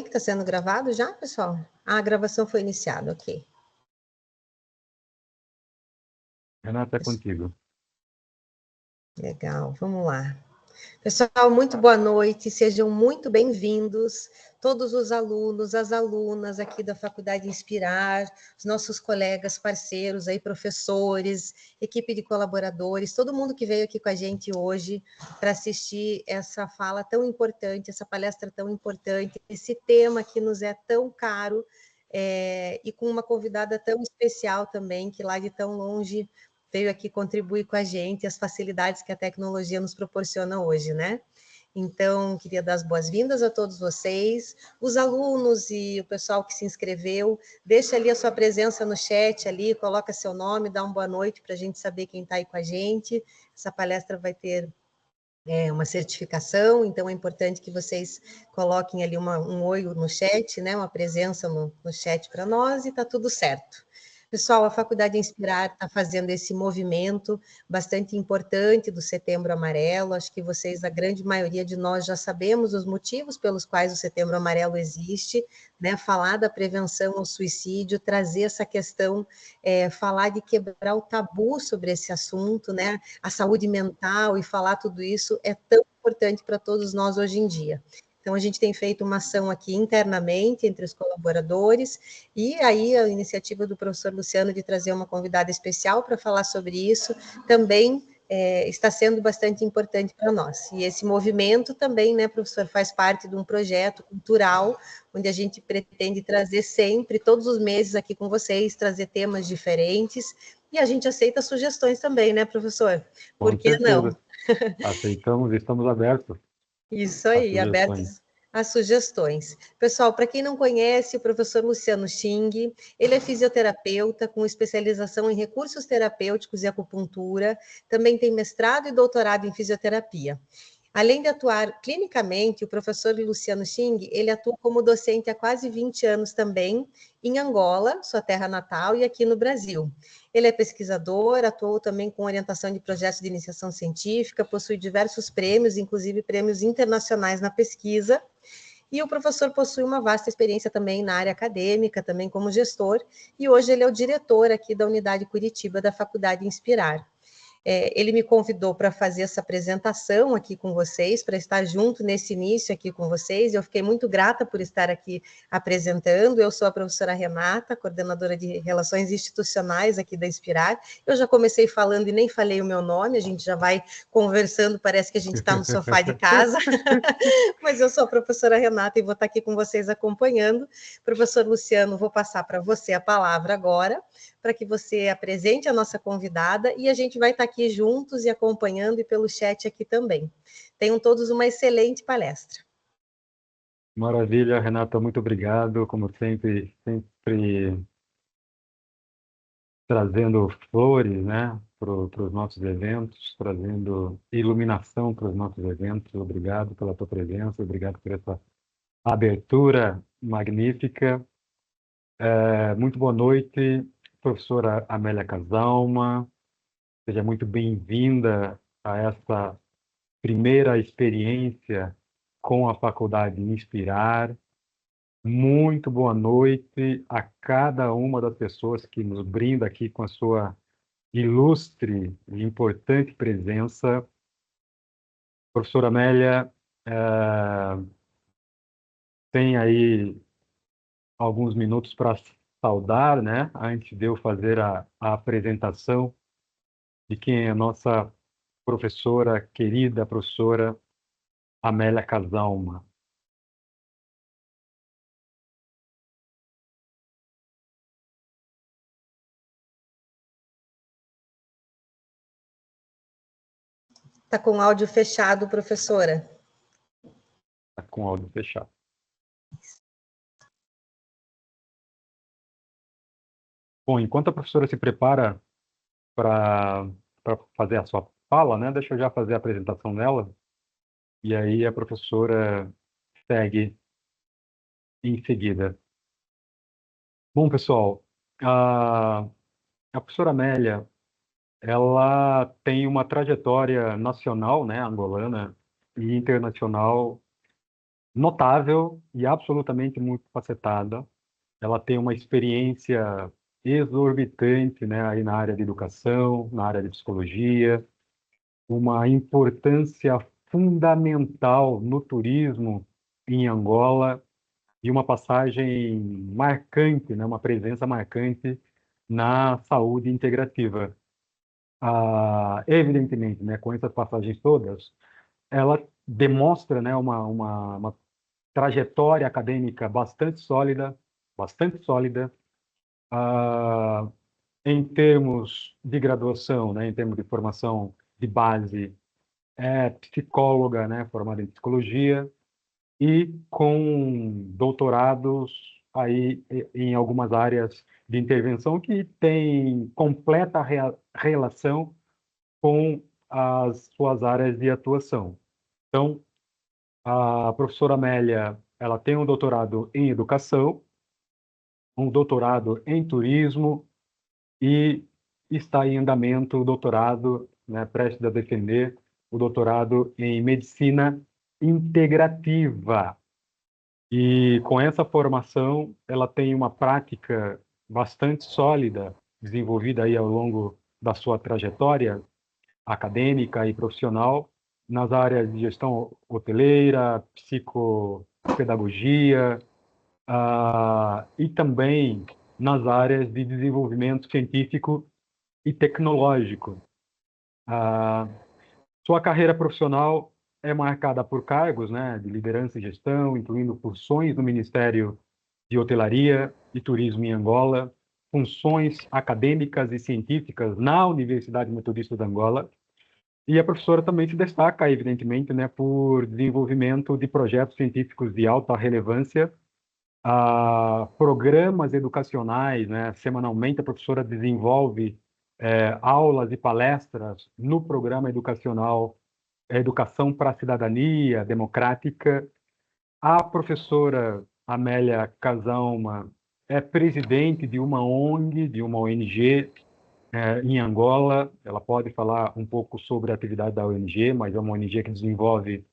que está sendo gravado já, pessoal? A gravação foi iniciada, ok. Renata, é contigo. Legal, vamos lá. Pessoal, muito boa noite, sejam muito bem-vindos, todos os alunos, as alunas aqui da Faculdade Inspirar, os nossos colegas, parceiros aí, professores, equipe de colaboradores, todo mundo que veio aqui com a gente hoje para assistir essa fala tão importante, essa palestra tão importante, esse tema que nos é tão caro, e com uma convidada tão especial também, que lá de tão longe veio aqui contribuir com a gente, as facilidades que a tecnologia nos proporciona hoje, né? Então, queria dar as boas-vindas a todos vocês, os alunos e o pessoal que se inscreveu, deixa ali a sua presença no chat ali, coloca seu nome, dá uma boa noite para a gente saber quem está aí com a gente. Essa palestra vai ter uma certificação, então é importante que vocês coloquem ali um oi no chat, né? Uma presença no chat para nós e está tudo certo. Pessoal, a Faculdade Inspirar está fazendo esse movimento bastante importante do Setembro Amarelo. Acho que vocês, a grande maioria de nós, já sabemos os motivos pelos quais o Setembro Amarelo existe, né? Falar da prevenção ao suicídio, trazer essa questão, falar de quebrar o tabu sobre esse assunto, né? A saúde mental e falar tudo isso é tão importante para todos nós hoje em dia. Então, a gente tem feito uma ação aqui internamente entre os colaboradores, e aí a iniciativa do professor Luciano de trazer uma convidada especial para falar sobre isso também está sendo bastante importante para nós. E esse movimento também, né, professor, faz parte de um projeto cultural, onde a gente pretende trazer sempre, todos os meses aqui com vocês, trazer temas diferentes, e a gente aceita sugestões também, né, professor? Por que não? Aceitamos, estamos abertos. Isso aí, abertos às sugestões. Pessoal, para quem não conhece, o professor Luciano Xing, ele é fisioterapeuta com especialização em recursos terapêuticos e acupuntura, também tem mestrado e doutorado em fisioterapia. Além de atuar clinicamente, o professor Luciano Xing, ele atua como docente há quase 20 anos também, em Angola, sua terra natal, e aqui no Brasil. Ele é pesquisador, atuou também com orientação de projetos de iniciação científica, possui diversos prêmios, inclusive prêmios internacionais na pesquisa, e o professor possui uma vasta experiência também na área acadêmica, também como gestor, e hoje ele é o diretor aqui da Unidade Curitiba da Faculdade Inspirar. Ele me convidou para fazer essa apresentação aqui com vocês, para estar junto nesse início aqui com vocês. Eu fiquei muito grata por estar aqui apresentando. Eu sou a professora Renata, coordenadora de Relações Institucionais aqui da Inspirar. Eu já comecei falando e nem falei o meu nome, a gente já vai conversando, parece que a gente está no sofá de casa. Mas eu sou a professora Renata e vou estar aqui com vocês acompanhando. Professor Luciano, vou passar para você a palavra agora, para que você apresente a nossa convidada, e a gente vai estar aqui juntos e acompanhando, e pelo chat aqui também. Tenham todos uma excelente palestra. Maravilha, Renata, muito obrigado, como sempre trazendo flores, né, para os nossos eventos, trazendo iluminação para os nossos eventos. Obrigado pela tua presença, obrigado por essa abertura magnífica. Muito boa noite, professora Amélia Casalma. Seja muito bem-vinda a essa primeira experiência com a Faculdade Inspirar. Muito boa noite a cada uma das pessoas que nos brinda aqui com a sua ilustre e importante presença. Professora Amélia, tem aí alguns minutos para saudar, né? Antes de eu fazer a apresentação de quem é a nossa professora, querida professora Amélia Casalma. Está com o áudio fechado, professora. Está com o áudio fechado. Bom, enquanto a professora se prepara para fazer a sua fala, né? Deixa eu já fazer a apresentação dela. E aí a professora segue em seguida. Bom, pessoal, a professora Amélia, ela tem uma trajetória nacional, né, angolana, e internacional notável e absolutamente multifacetada. Ela tem uma experiência exorbitante, né, aí na área de educação, na área de psicologia, uma importância fundamental no turismo em Angola e uma passagem marcante, né, uma presença marcante na saúde integrativa. Evidentemente, né, com essas passagens todas, ela demonstra, né, uma trajetória acadêmica bastante sólida, ah, em termos de graduação, né, em termos de formação de base, é psicóloga, né, formada em psicologia, e com doutorados aí em algumas áreas de intervenção que têm completa relação com as suas áreas de atuação. Então, a professora Amélia, ela tem um doutorado em educação, um doutorado em turismo e está em andamento o doutorado, né, prestes a defender o doutorado em medicina integrativa. E com essa formação, ela tem uma prática bastante sólida, desenvolvida aí ao longo da sua trajetória acadêmica e profissional, nas áreas de gestão hoteleira, psicopedagogia, e também nas áreas de desenvolvimento científico e tecnológico. Sua carreira profissional é marcada por cargos, né, de liderança e gestão, incluindo funções no Ministério de Hotelaria e Turismo em Angola, funções acadêmicas e científicas na Universidade Metodista de Angola. E a professora também se destaca, evidentemente, né, por desenvolvimento de projetos científicos de alta relevância, programas educacionais, né? Semanalmente a professora desenvolve aulas e palestras no programa educacional Educação para a Cidadania Democrática. A professora Amélia Casalma é presidente de uma ONG, de uma ONG em Angola. Ela pode falar um pouco sobre a atividade da ONG, mas é uma ONG que desenvolve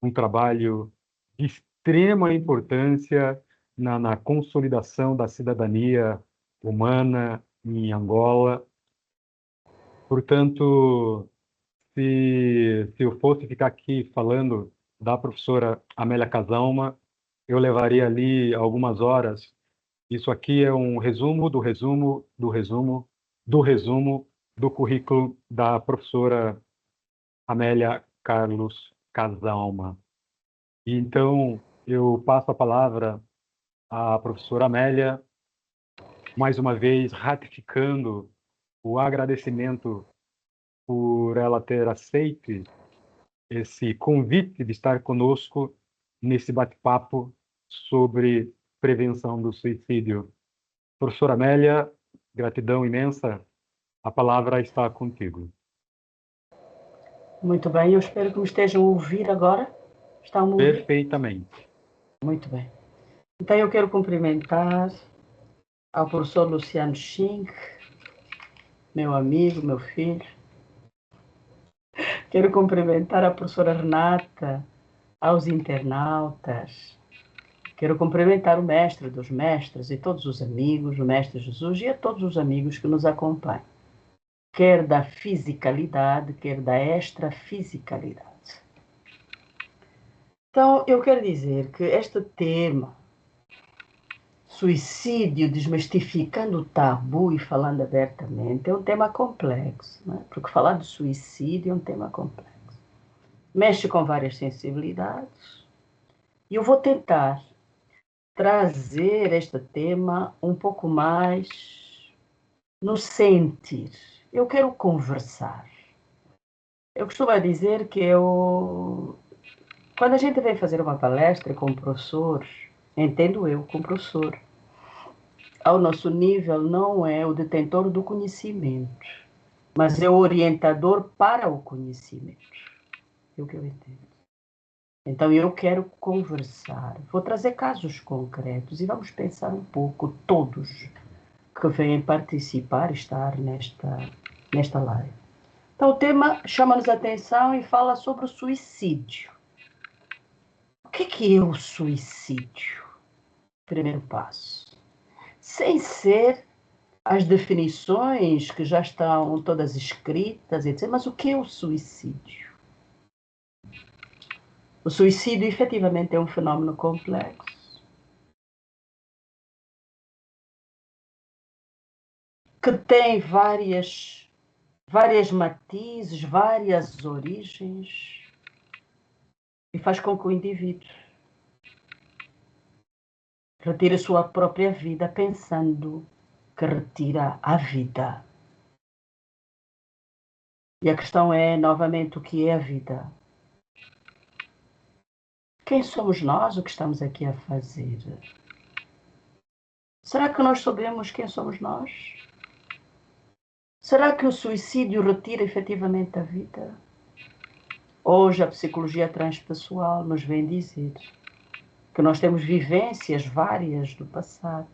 um trabalho de extrema importância na consolidação da cidadania humana em Angola. Portanto, se eu fosse ficar aqui falando da professora Amélia Casalma, eu levaria ali algumas horas. Isso aqui é um resumo do resumo do resumo do resumo do currículo da professora Amélia Carlos Casalma. E então, eu passo a palavra à professora Amélia, mais uma vez ratificando o agradecimento por ela ter aceito esse convite de estar conosco nesse bate-papo sobre prevenção do suicídio. Professora Amélia, gratidão imensa. A palavra está contigo. Muito bem, eu espero que me estejam a ouvir agora. Estão a ouvir? Perfeitamente. Muito bem. Então eu quero cumprimentar ao professor Luciano Schink, meu amigo, meu filho. Quero cumprimentar a professora Renata, aos internautas. Quero cumprimentar o mestre dos mestres e todos os amigos, o mestre Jesus e a todos os amigos que nos acompanham, quer da fisicalidade, quer da extrafisicalidade. Então, eu quero dizer que este tema, suicídio, desmistificando o tabu e falando abertamente, é um tema complexo, não é? Porque falar de suicídio é um tema complexo. Mexe com várias sensibilidades e eu vou tentar trazer este tema um pouco mais no sentir. Eu quero conversar. Eu costumo dizer que quando a gente vem fazer uma palestra com um professor, entendo eu, com professor, ao nosso nível não é o detentor do conhecimento, mas é o orientador para o conhecimento. É o que eu entendo. Então eu quero conversar, vou trazer casos concretos e vamos pensar um pouco, todos que vêm participar, estar nesta live. Então o tema chama-nos a atenção e fala sobre o suicídio. que é o suicídio? Primeiro passo. Sem ser as definições que já estão todas escritas, etc. Mas o que é o suicídio? O suicídio, efetivamente, é um fenómeno complexo, que tem várias matizes, várias origens, e faz com que o indivíduo retire a sua própria vida pensando que retira a vida. E a questão é, novamente, o que é a vida? Quem somos nós? O que estamos aqui a fazer? Será que nós sabemos quem somos nós? Será que o suicídio retira efetivamente a vida? Hoje a psicologia transpessoal nos vem dizer que nós temos vivências várias do passado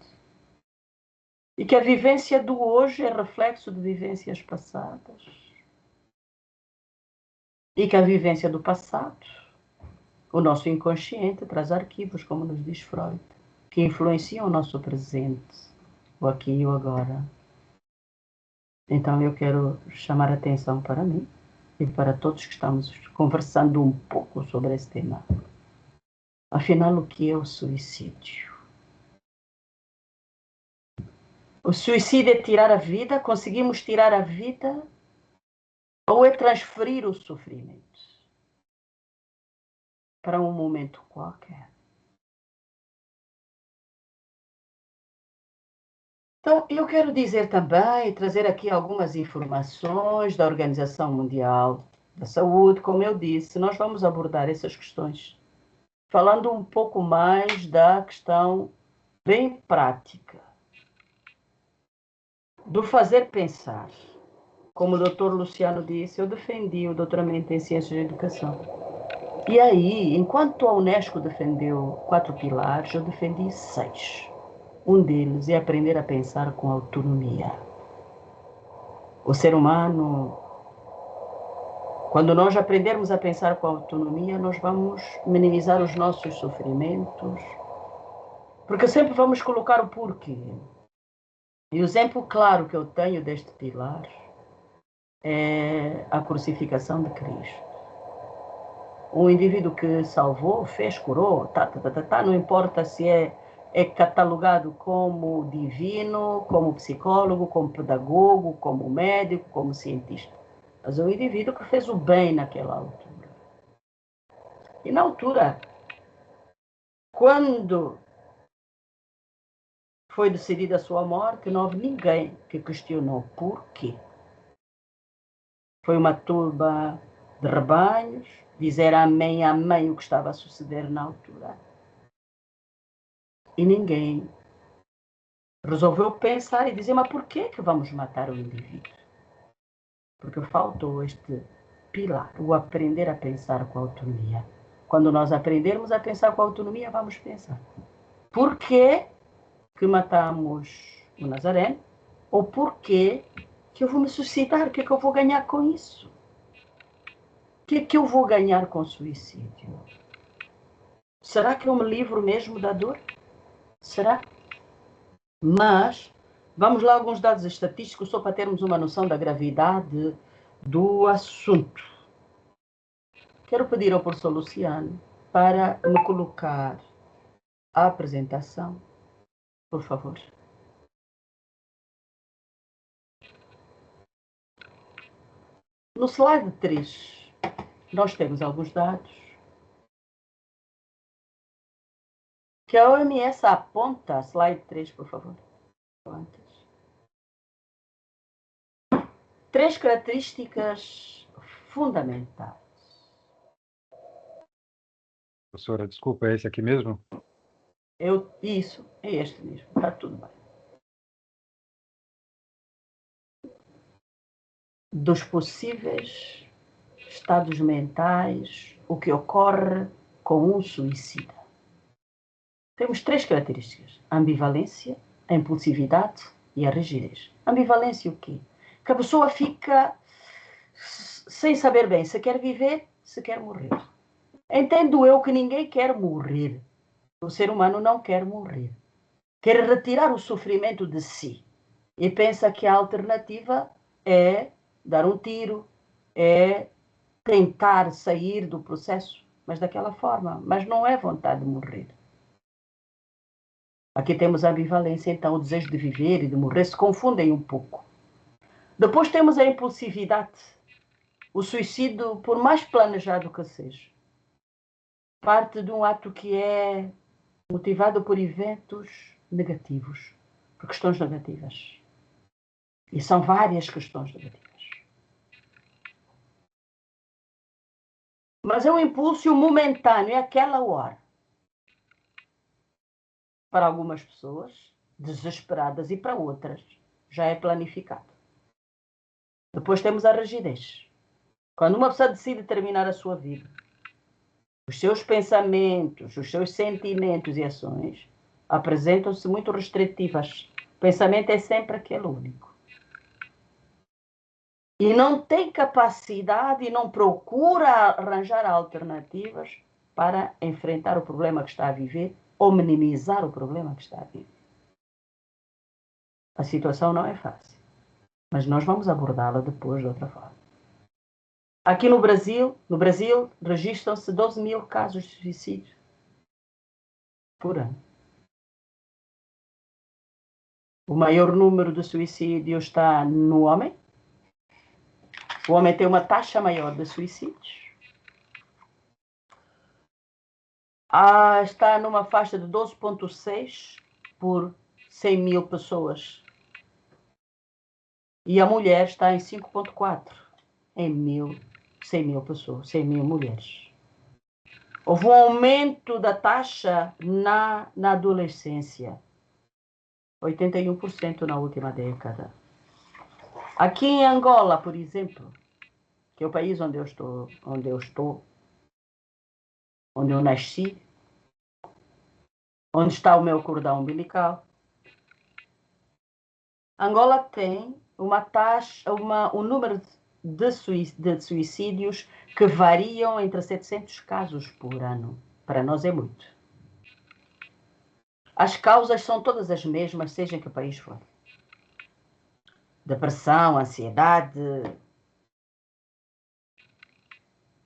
e que a vivência do hoje é reflexo de vivências passadas e que a vivência do passado, o nosso inconsciente, traz arquivos, como nos diz Freud, que influenciam o nosso presente, o aqui e o agora. Então eu quero chamar a atenção para mim e para todos que estamos conversando um pouco sobre esse tema. Afinal, o que é o suicídio? O suicídio é tirar a vida? Conseguimos tirar a vida? Ou é transferir o sofrimento para um momento qualquer? Então, eu quero dizer também, trazer aqui algumas informações da Organização Mundial da Saúde. Como eu disse, nós vamos abordar essas questões falando um pouco mais da questão bem prática, do fazer pensar. Como o doutor Luciano disse, eu defendi o doutoramento em Ciências da Educação. E aí, enquanto a Unesco defendeu 4 pilares, eu defendi 6. Um deles é aprender a pensar com autonomia. O ser humano, quando nós aprendermos a pensar com autonomia, nós vamos minimizar os nossos sofrimentos, porque sempre vamos colocar o porquê. E o exemplo claro que eu tenho deste pilar é a crucificação de Cristo. Um indivíduo que salvou, fez, curou, não importa se é catalogado como divino, como psicólogo, como pedagogo, como médico, como cientista. Mas é um indivíduo que fez o bem naquela altura. E na altura, quando foi decidida a sua morte, não houve ninguém que questionou por quê. Foi uma turba de rebanhos, dizer amém, amém o que estava a suceder na altura. E ninguém resolveu pensar e dizer, mas por que vamos matar o indivíduo? Porque faltou este pilar, o aprender a pensar com autonomia. Quando nós aprendermos a pensar com autonomia, vamos pensar. Por que matamos o Nazareno? Ou por que eu vou me suicidar? O que eu vou ganhar com isso? O que eu vou ganhar com o suicídio? Será que eu me livro mesmo da dor? Será? Mas, vamos lá alguns dados estatísticos só para termos uma noção da gravidade do assunto. Quero pedir ao professor Luciano para me colocar a apresentação, por favor. No slide 3, nós temos alguns dados que a OMS aponta. Slide 3, por favor. 3 características fundamentais. Professora, desculpa, é esse aqui mesmo? Isso, é este mesmo. Está tudo bem. Dos possíveis estados mentais, o que ocorre com um suicida. Temos 3 características: a ambivalência, a impulsividade e a rigidez. Ambivalência o quê? Que a pessoa fica sem saber bem se quer viver, se quer morrer. Entendo eu que ninguém quer morrer. O ser humano não quer morrer. Quer retirar o sofrimento de si. E pensa que a alternativa é dar um tiro, é tentar sair do processo, mas daquela forma. Mas não é vontade de morrer. Aqui temos a ambivalência, então o desejo de viver e de morrer se confundem um pouco. Depois temos a impulsividade. O suicídio, por mais planejado que seja, parte de um ato que é motivado por eventos negativos, por questões negativas. E são várias questões negativas. Mas é um impulso momentâneo, é aquela hora. Para algumas pessoas, desesperadas, e para outras, já é planificado. Depois temos a rigidez. Quando uma pessoa decide terminar a sua vida, os seus pensamentos, os seus sentimentos e ações apresentam-se muito restritivas. O pensamento é sempre aquele único. E não tem capacidade e não procura arranjar alternativas para enfrentar o problema que está a viver ou minimizar o problema que está a viver. A situação não é fácil, mas nós vamos abordá-la depois de outra forma. Aqui no Brasil registram-se 12 mil casos de suicídio por ano. O maior número de suicídios está no homem. O homem tem uma taxa maior de suicídios. Está numa faixa de 12,6 por 100 mil pessoas. E a mulher está em 5,4 em 100 mil pessoas, 100 mil mulheres. Houve um aumento da taxa na adolescência. 81% na última década. Aqui em Angola, por exemplo, que é o país onde eu nasci, onde está o meu cordão umbilical, Angola tem uma taxa, um número de suicídios que variam entre 700 casos por ano. Para nós é muito. As causas são todas as mesmas, seja em que país for. Depressão, ansiedade,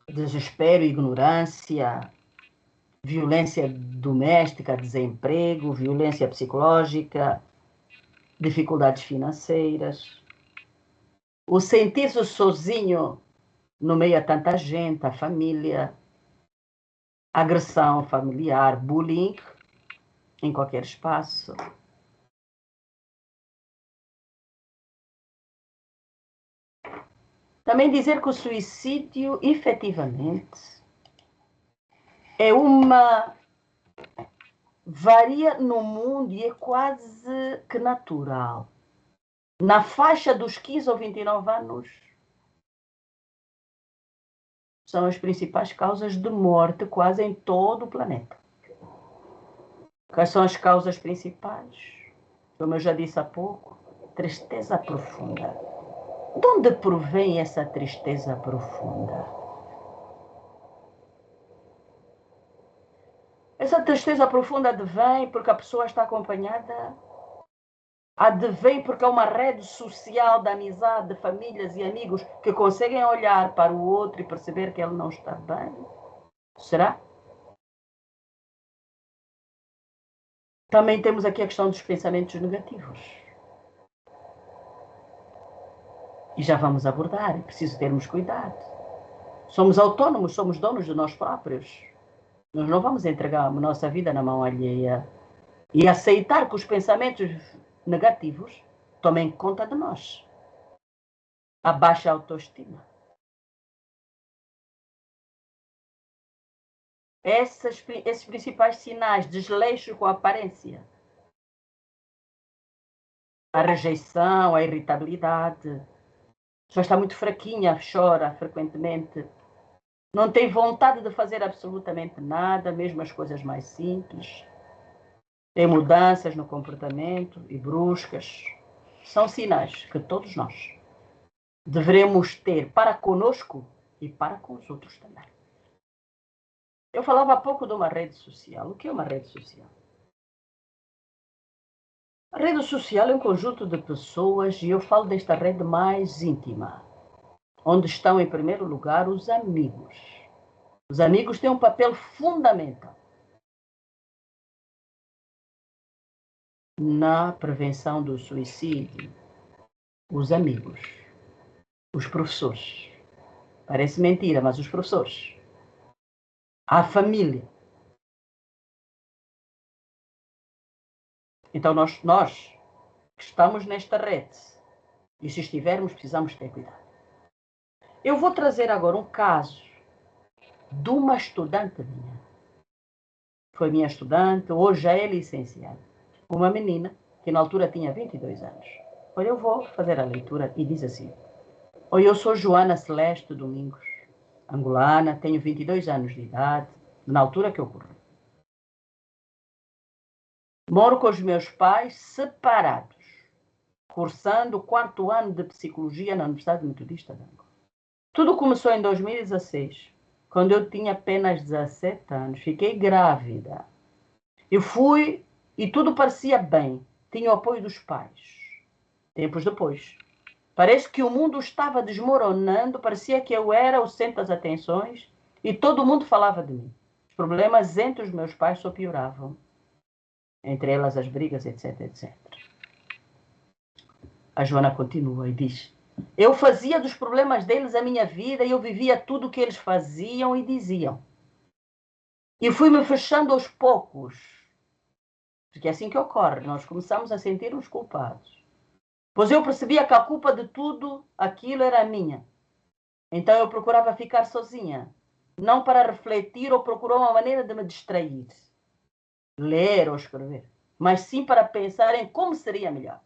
desespero, ignorância, violência doméstica, desemprego, violência psicológica, dificuldades financeiras, o sentir-se sozinho no meio a tanta gente, a família, agressão familiar, bullying em qualquer espaço. Também dizer que o suicídio, efetivamente, é varia no mundo e é quase que natural. Na faixa dos 15 ou 29 anos, são as principais causas de morte quase em todo o planeta. Quais são as causas principais? Como eu já disse há pouco, tristeza profunda. De onde provém essa tristeza profunda? Essa tristeza profunda advém porque a pessoa está acompanhada, advém porque é uma rede social de amizade, de famílias e amigos que conseguem olhar para o outro e perceber que ele não está bem. Será? Também temos aqui a questão dos pensamentos negativos. E já vamos abordar, é preciso termos cuidado. Somos autônomos, somos donos de nós próprios. Nós não vamos entregar a nossa vida na mão alheia e aceitar que os pensamentos negativos tomem conta de nós. A baixa autoestima. Esses principais sinais, desleixo com a aparência. A rejeição, a irritabilidade. A pessoa está muito fraquinha, chora frequentemente. Não tem vontade de fazer absolutamente nada, mesmo as coisas mais simples. Tem mudanças no comportamento e bruscas. São sinais que todos nós devemos ter para conosco e para com os outros também. Eu falava há pouco de uma rede social. O que é uma rede social? A rede social é um conjunto de pessoas, e eu falo desta rede mais íntima, onde estão, em primeiro lugar, os amigos. Os amigos têm um papel fundamental na prevenção do suicídio. Os amigos, os professores. Parece mentira, mas os professores. A família. Então, nós que estamos nesta rede, e se estivermos, precisamos ter cuidado. Eu vou trazer agora um caso de uma estudante minha. Foi minha estudante, hoje já é licenciada. Uma menina que na altura tinha 22 anos. Olha, eu vou fazer a leitura e diz assim: Oi, eu sou Joana Celeste Domingos, angolana, tenho 22 anos de idade, na altura que ocorreu. Moro com os meus pais separados, cursando o 4º ano de Psicologia na Universidade Metodista de Angola. Tudo começou em 2016, quando eu tinha apenas 17 anos. Fiquei grávida. Eu fui e tudo parecia bem. Tinha o apoio dos pais. Tempos depois, parece que o mundo estava desmoronando, parecia que eu era o centro das atenções e todo mundo falava de mim. Os problemas entre os meus pais só pioravam. Entre elas as brigas, etc, etc. A Joana continua e diz: eu fazia dos problemas deles a minha vida e eu vivia tudo o que eles faziam e diziam. E fui me fechando aos poucos. Porque é assim que ocorre, nós começamos a sentir-nos culpados. Pois eu percebia que a culpa de tudo aquilo era minha. Então eu procurava ficar sozinha, não para refletir ou procurar uma maneira de me distrair, ler ou escrever, mas sim para pensar em como seria melhor.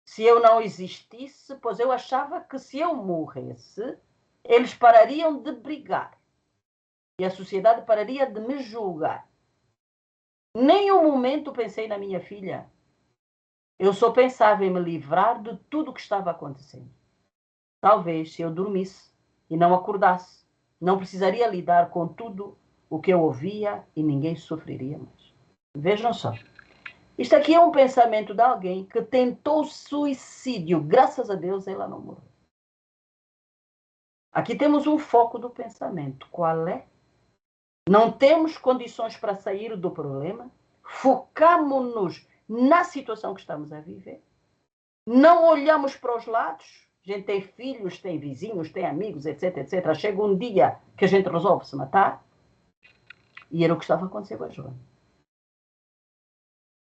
Se eu não existisse, pois eu achava que se eu morresse, eles parariam de brigar e a sociedade pararia de me julgar. Nem um momento pensei na minha filha. Eu só pensava em me livrar de tudo o que estava acontecendo. Talvez, se eu dormisse e não acordasse, não precisaria lidar com tudo o que eu ouvia e ninguém sofreria mais. Vejam só. Isto aqui é um pensamento de alguém que tentou suicídio. Graças a Deus, ela não morreu. Aqui temos um foco do pensamento. Qual é? Não temos condições para sair do problema. Focamos-nos na situação que estamos a viver. Não olhamos para os lados. A gente tem filhos, tem vizinhos, tem amigos, etc, etc. Chega um dia que a gente resolve se matar. E era o que estava acontecendo com a Joana.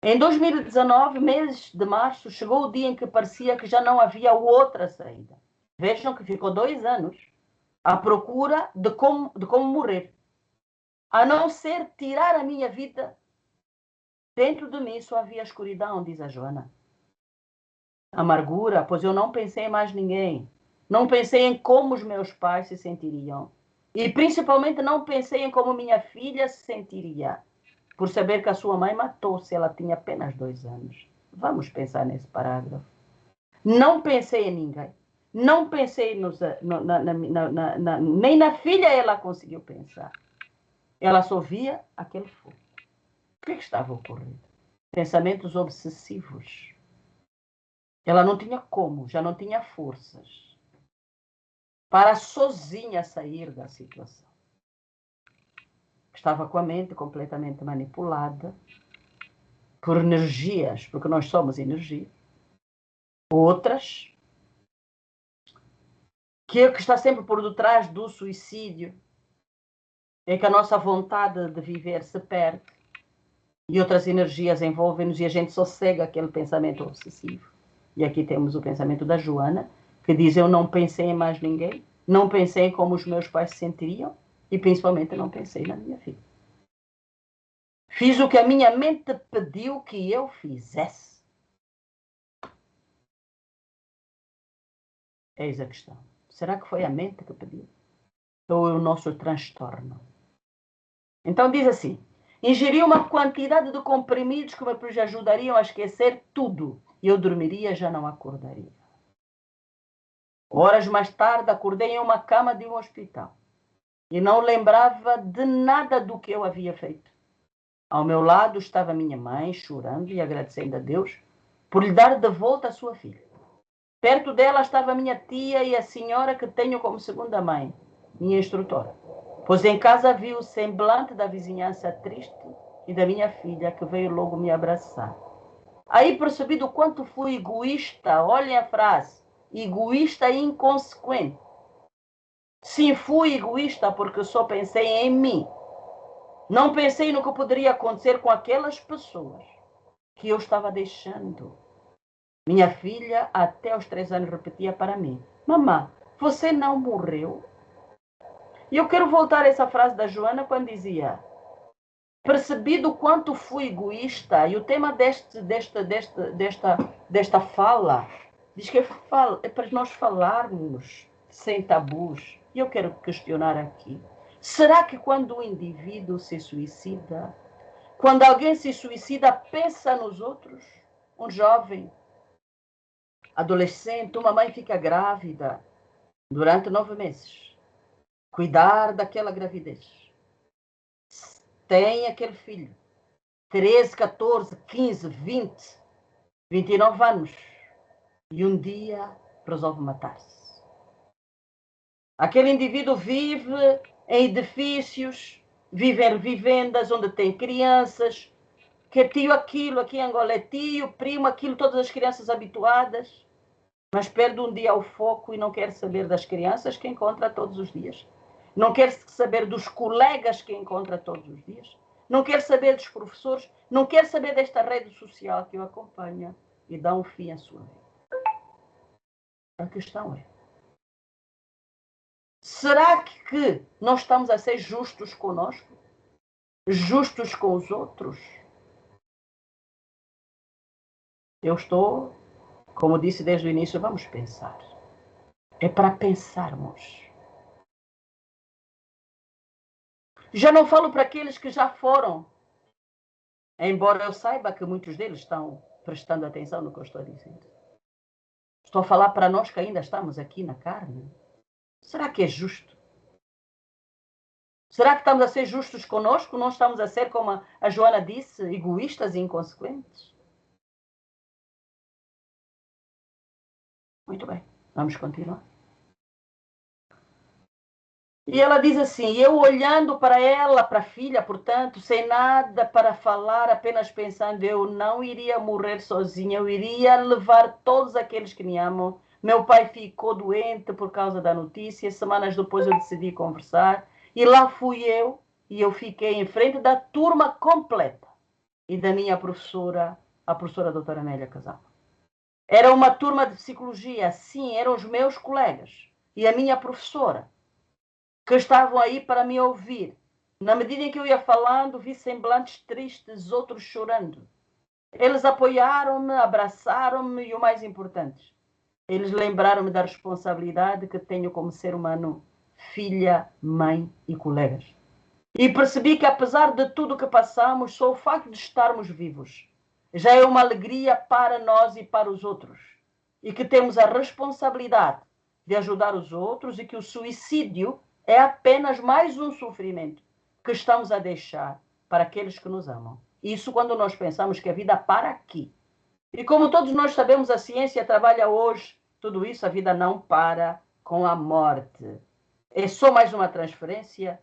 Em 2019, mês de março, chegou o dia em que parecia que já não havia outra saída. Vejam que ficou 2 anos à procura de como morrer. A não ser tirar a minha vida. Dentro de mim só havia escuridão, diz a Joana. Amargura, pois eu não pensei em mais ninguém. Não pensei em como os meus pais se sentiriam. E principalmente não pensei em como minha filha se sentiria, por saber que a sua mãe matou-se, ela tinha apenas 2 anos. Vamos pensar nesse parágrafo. Não pensei em ninguém. Não pensei nem na filha ela conseguiu pensar. Ela só via aquele fogo. O que estava ocorrendo? Pensamentos obsessivos. Ela não tinha como, já não tinha forças para sozinha sair da situação. Estava com a mente completamente manipulada por energias, porque nós somos energia. Outras, que é o que está sempre por detrás do suicídio, é que a nossa vontade de viver se perde e outras energias envolvem-nos e a gente só segue aquele pensamento obsessivo. E aqui temos o pensamento da Joana, que diz: eu não pensei em mais ninguém, não pensei em como os meus pais se sentiriam e principalmente não pensei na minha filha. Fiz o que a minha mente pediu que eu fizesse. Eis a questão. Será que foi a mente que pediu? Ou é o nosso transtorno? Então diz assim: ingeri uma quantidade de comprimidos que me ajudariam a esquecer tudo. E eu dormiria e já não acordaria. Horas mais tarde, acordei em uma cama de um hospital. e não lembrava de nada do que eu havia feito. Ao meu lado estava minha mãe, chorando e agradecendo a Deus por lhe dar de volta a sua filha. Perto dela estava a minha tia e a senhora que tenho como segunda mãe, minha instrutora. Pois em casa vi o semblante da vizinhança triste e da minha filha, que veio logo me abraçar. Aí percebi do quanto fui egoísta, olhem a frase, egoísta e inconsequente. Sim, fui egoísta porque só pensei em mim. Não pensei no que poderia acontecer com aquelas pessoas que eu estava deixando. Minha filha, até aos 3 anos, repetia para mim: mamã, você não morreu? E eu quero voltar a essa frase da Joana quando dizia: percebi do quanto fui egoísta. E o tema desta fala diz que é para nós falarmos sem tabus. E eu quero questionar aqui: será que quando o indivíduo se suicida, quando alguém se suicida, pensa nos outros? Um jovem, adolescente, uma mãe fica grávida durante 9 meses. Cuidar daquela gravidez. Tem aquele filho. 13, 14, 15, 20, 29 anos. E um dia resolve matar-se. Aquele indivíduo vive em edifícios, vive em vivendas onde tem crianças, que é tio aquilo, aqui em Angola é tio, primo aquilo, todas as crianças habituadas, mas perde um dia o foco e não quer saber das crianças que encontra todos os dias. Não quer saber dos colegas que encontra todos os dias. Não quer saber dos professores. Não quer saber desta rede social que o acompanha e dá um fim à sua vida. A questão é: será que nós estamos a ser justos conosco? Justos com os outros? Eu estou, como disse desde o início, vamos pensar. É para pensarmos. Já não falo para aqueles que já foram, embora eu saiba que muitos deles estão prestando atenção no que eu estou dizendo. Estou a falar para nós que ainda estamos aqui na carne. Será que é justo? Será que estamos a ser justos conosco? Não estamos a ser, como a Joana disse, egoístas e inconsequentes? Muito bem, vamos continuar. E ela diz assim: eu olhando para ela, para a filha, portanto, sem nada para falar, apenas pensando, eu não iria morrer sozinha, eu iria levar todos aqueles que me amam. Meu pai ficou doente por causa da notícia, semanas depois eu decidi conversar, e lá fui eu, e eu fiquei em frente da turma completa, e da minha professora, a professora doutora Nélia Casal. Era uma turma de psicologia, sim, eram os meus colegas, e a minha professora, que estavam aí para me ouvir. Na medida em que eu ia falando, vi semblantes tristes, outros chorando. Eles apoiaram-me, abraçaram-me e o mais importante, eles lembraram-me da responsabilidade que tenho como ser humano, filha, mãe e colegas. E percebi que apesar de tudo que passamos, só o facto de estarmos vivos já é uma alegria para nós e para os outros. E que temos a responsabilidade de ajudar os outros e que o suicídio é apenas mais um sofrimento que estamos a deixar para aqueles que nos amam. Isso quando nós pensamos que a vida para aqui. E como todos nós sabemos, a ciência trabalha hoje, tudo isso, a vida não para com a morte. É só mais uma transferência,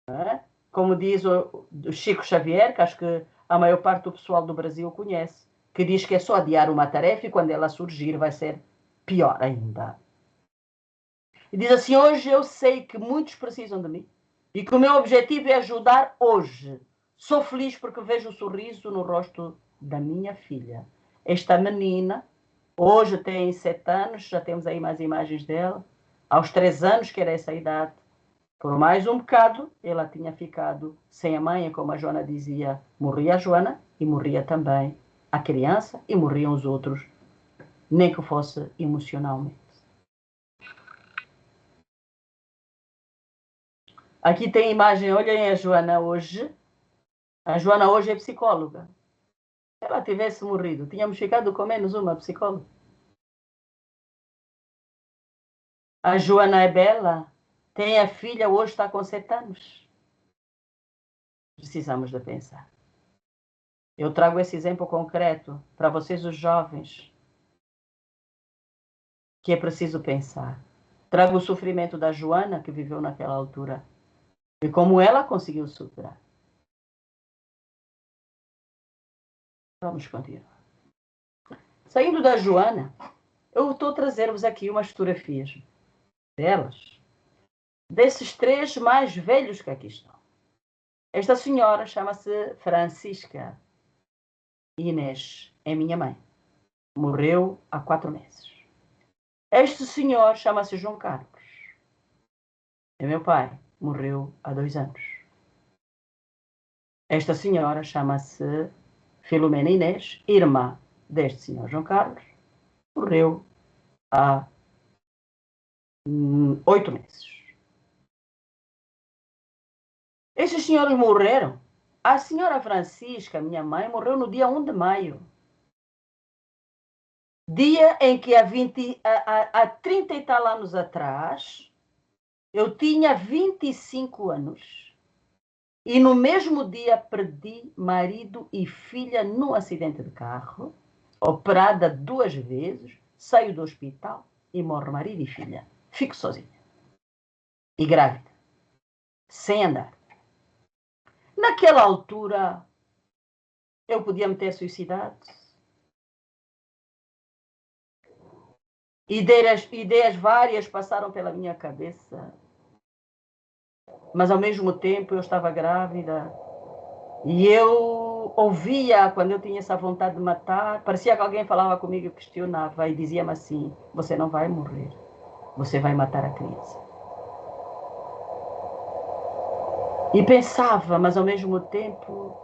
não é? Como diz o Chico Xavier, que acho que a maior parte do pessoal do Brasil conhece, que diz que é só adiar uma tarefa e quando ela surgir vai ser pior ainda. E diz assim: hoje eu sei que muitos precisam de mim e que o meu objetivo é ajudar hoje. Sou feliz porque vejo o sorriso no rosto da minha filha. Esta menina, hoje tem 7 anos, já temos aí mais imagens dela. Aos 3 anos, que era essa idade, por mais um bocado, ela tinha ficado sem a mãe, como a Joana dizia, morria a Joana e morria também a criança e morriam os outros, nem que fosse emocionalmente. Aqui tem a imagem, olhem a Joana hoje. A Joana hoje é psicóloga. Se ela tivesse morrido, tínhamos ficado com menos uma psicóloga. A Joana é bela, Tem a filha, hoje está com 7 anos. Precisamos de pensar. Eu trago esse exemplo concreto para vocês, os jovens, que é preciso pensar. Trago o sofrimento da Joana, que viveu naquela altura, e como ela conseguiu superar. Vamos continuar. Saindo da Joana, eu estou a trazer-vos aqui umas fotografias delas, desses 3 mais velhos que aqui estão. Esta senhora chama-se Francisca Inês, é minha mãe. Morreu há 4 meses. Este senhor chama-se João Carlos. É meu pai. Morreu há 2 anos. Esta senhora chama-se Filomena Inês, irmã deste senhor João Carlos. Morreu há 8 meses. Estes senhores morreram. A senhora Francisca, minha mãe, morreu no dia 1 de maio. Dia em que há 30 e tal anos atrás, eu tinha 25 anos. E no mesmo dia perdi marido e filha num acidente de carro, operada 2 vezes, saio do hospital e morre marido e filha. Fico sozinha. E grávida. Sem andar. Naquela altura, eu podia me ter suicidado. Ideias várias passaram pela minha cabeça. Mas ao mesmo tempo eu estava grávida. E eu ouvia, quando eu tinha essa vontade de matar, parecia que alguém falava comigo e questionava e dizia-me assim: você não vai morrer, você vai matar a criança. E pensava, mas ao mesmo tempo,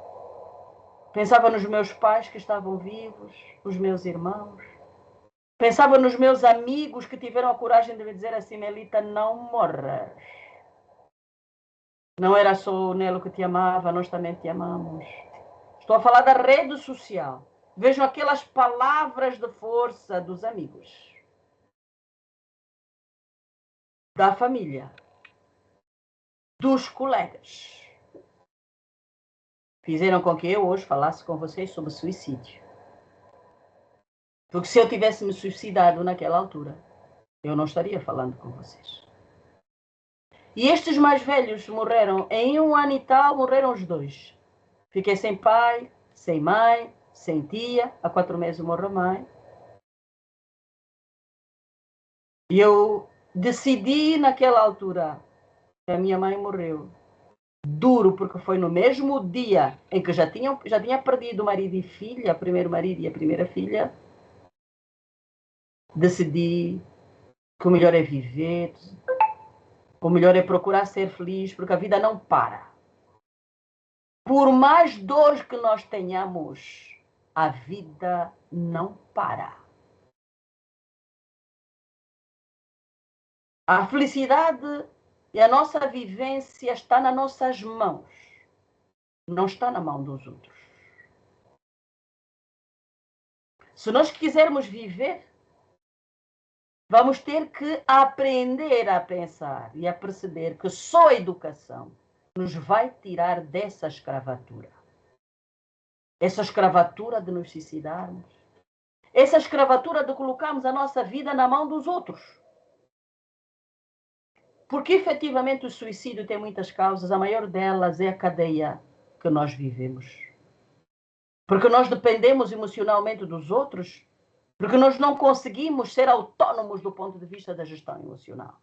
pensava nos meus pais que estavam vivos, os meus irmãos. Pensava nos meus amigos que tiveram a coragem de me dizer assim: Melita, não morras. Não era só o Nelo que te amava, nós também te amamos. Estou a falar da rede social. Vejo aquelas palavras de força dos amigos, da família, dos colegas. Fizeram com que eu hoje falasse com vocês sobre suicídio. Porque se eu tivesse me suicidado naquela altura, eu não estaria falando com vocês. E estes mais velhos morreram, em 1 ano e tal, morreram os 2. Fiquei sem pai, sem mãe, sem tia. Há 4 meses morreu a mãe. E eu decidi naquela altura que a minha mãe morreu. Duro, porque foi no mesmo dia em que já tinha perdido o marido e filha, o primeiro marido e a primeira filha. Decidi que o melhor é viver, o melhor é procurar ser feliz, porque a vida não para. Por mais dores que nós tenhamos, a vida não para. A felicidade e a nossa vivência está nas nossas mãos, não está na mão dos outros. Se nós quisermos viver, vamos ter que aprender a pensar e a perceber que só a educação nos vai tirar dessa escravatura. Essa escravatura de nos suicidarmos. Essa escravatura de colocarmos a nossa vida na mão dos outros. Porque efetivamente o suicídio tem muitas causas, a maior delas é a cadeia que nós vivemos. Porque nós dependemos emocionalmente dos outros, porque nós não conseguimos ser autónomos do ponto de vista da gestão emocional.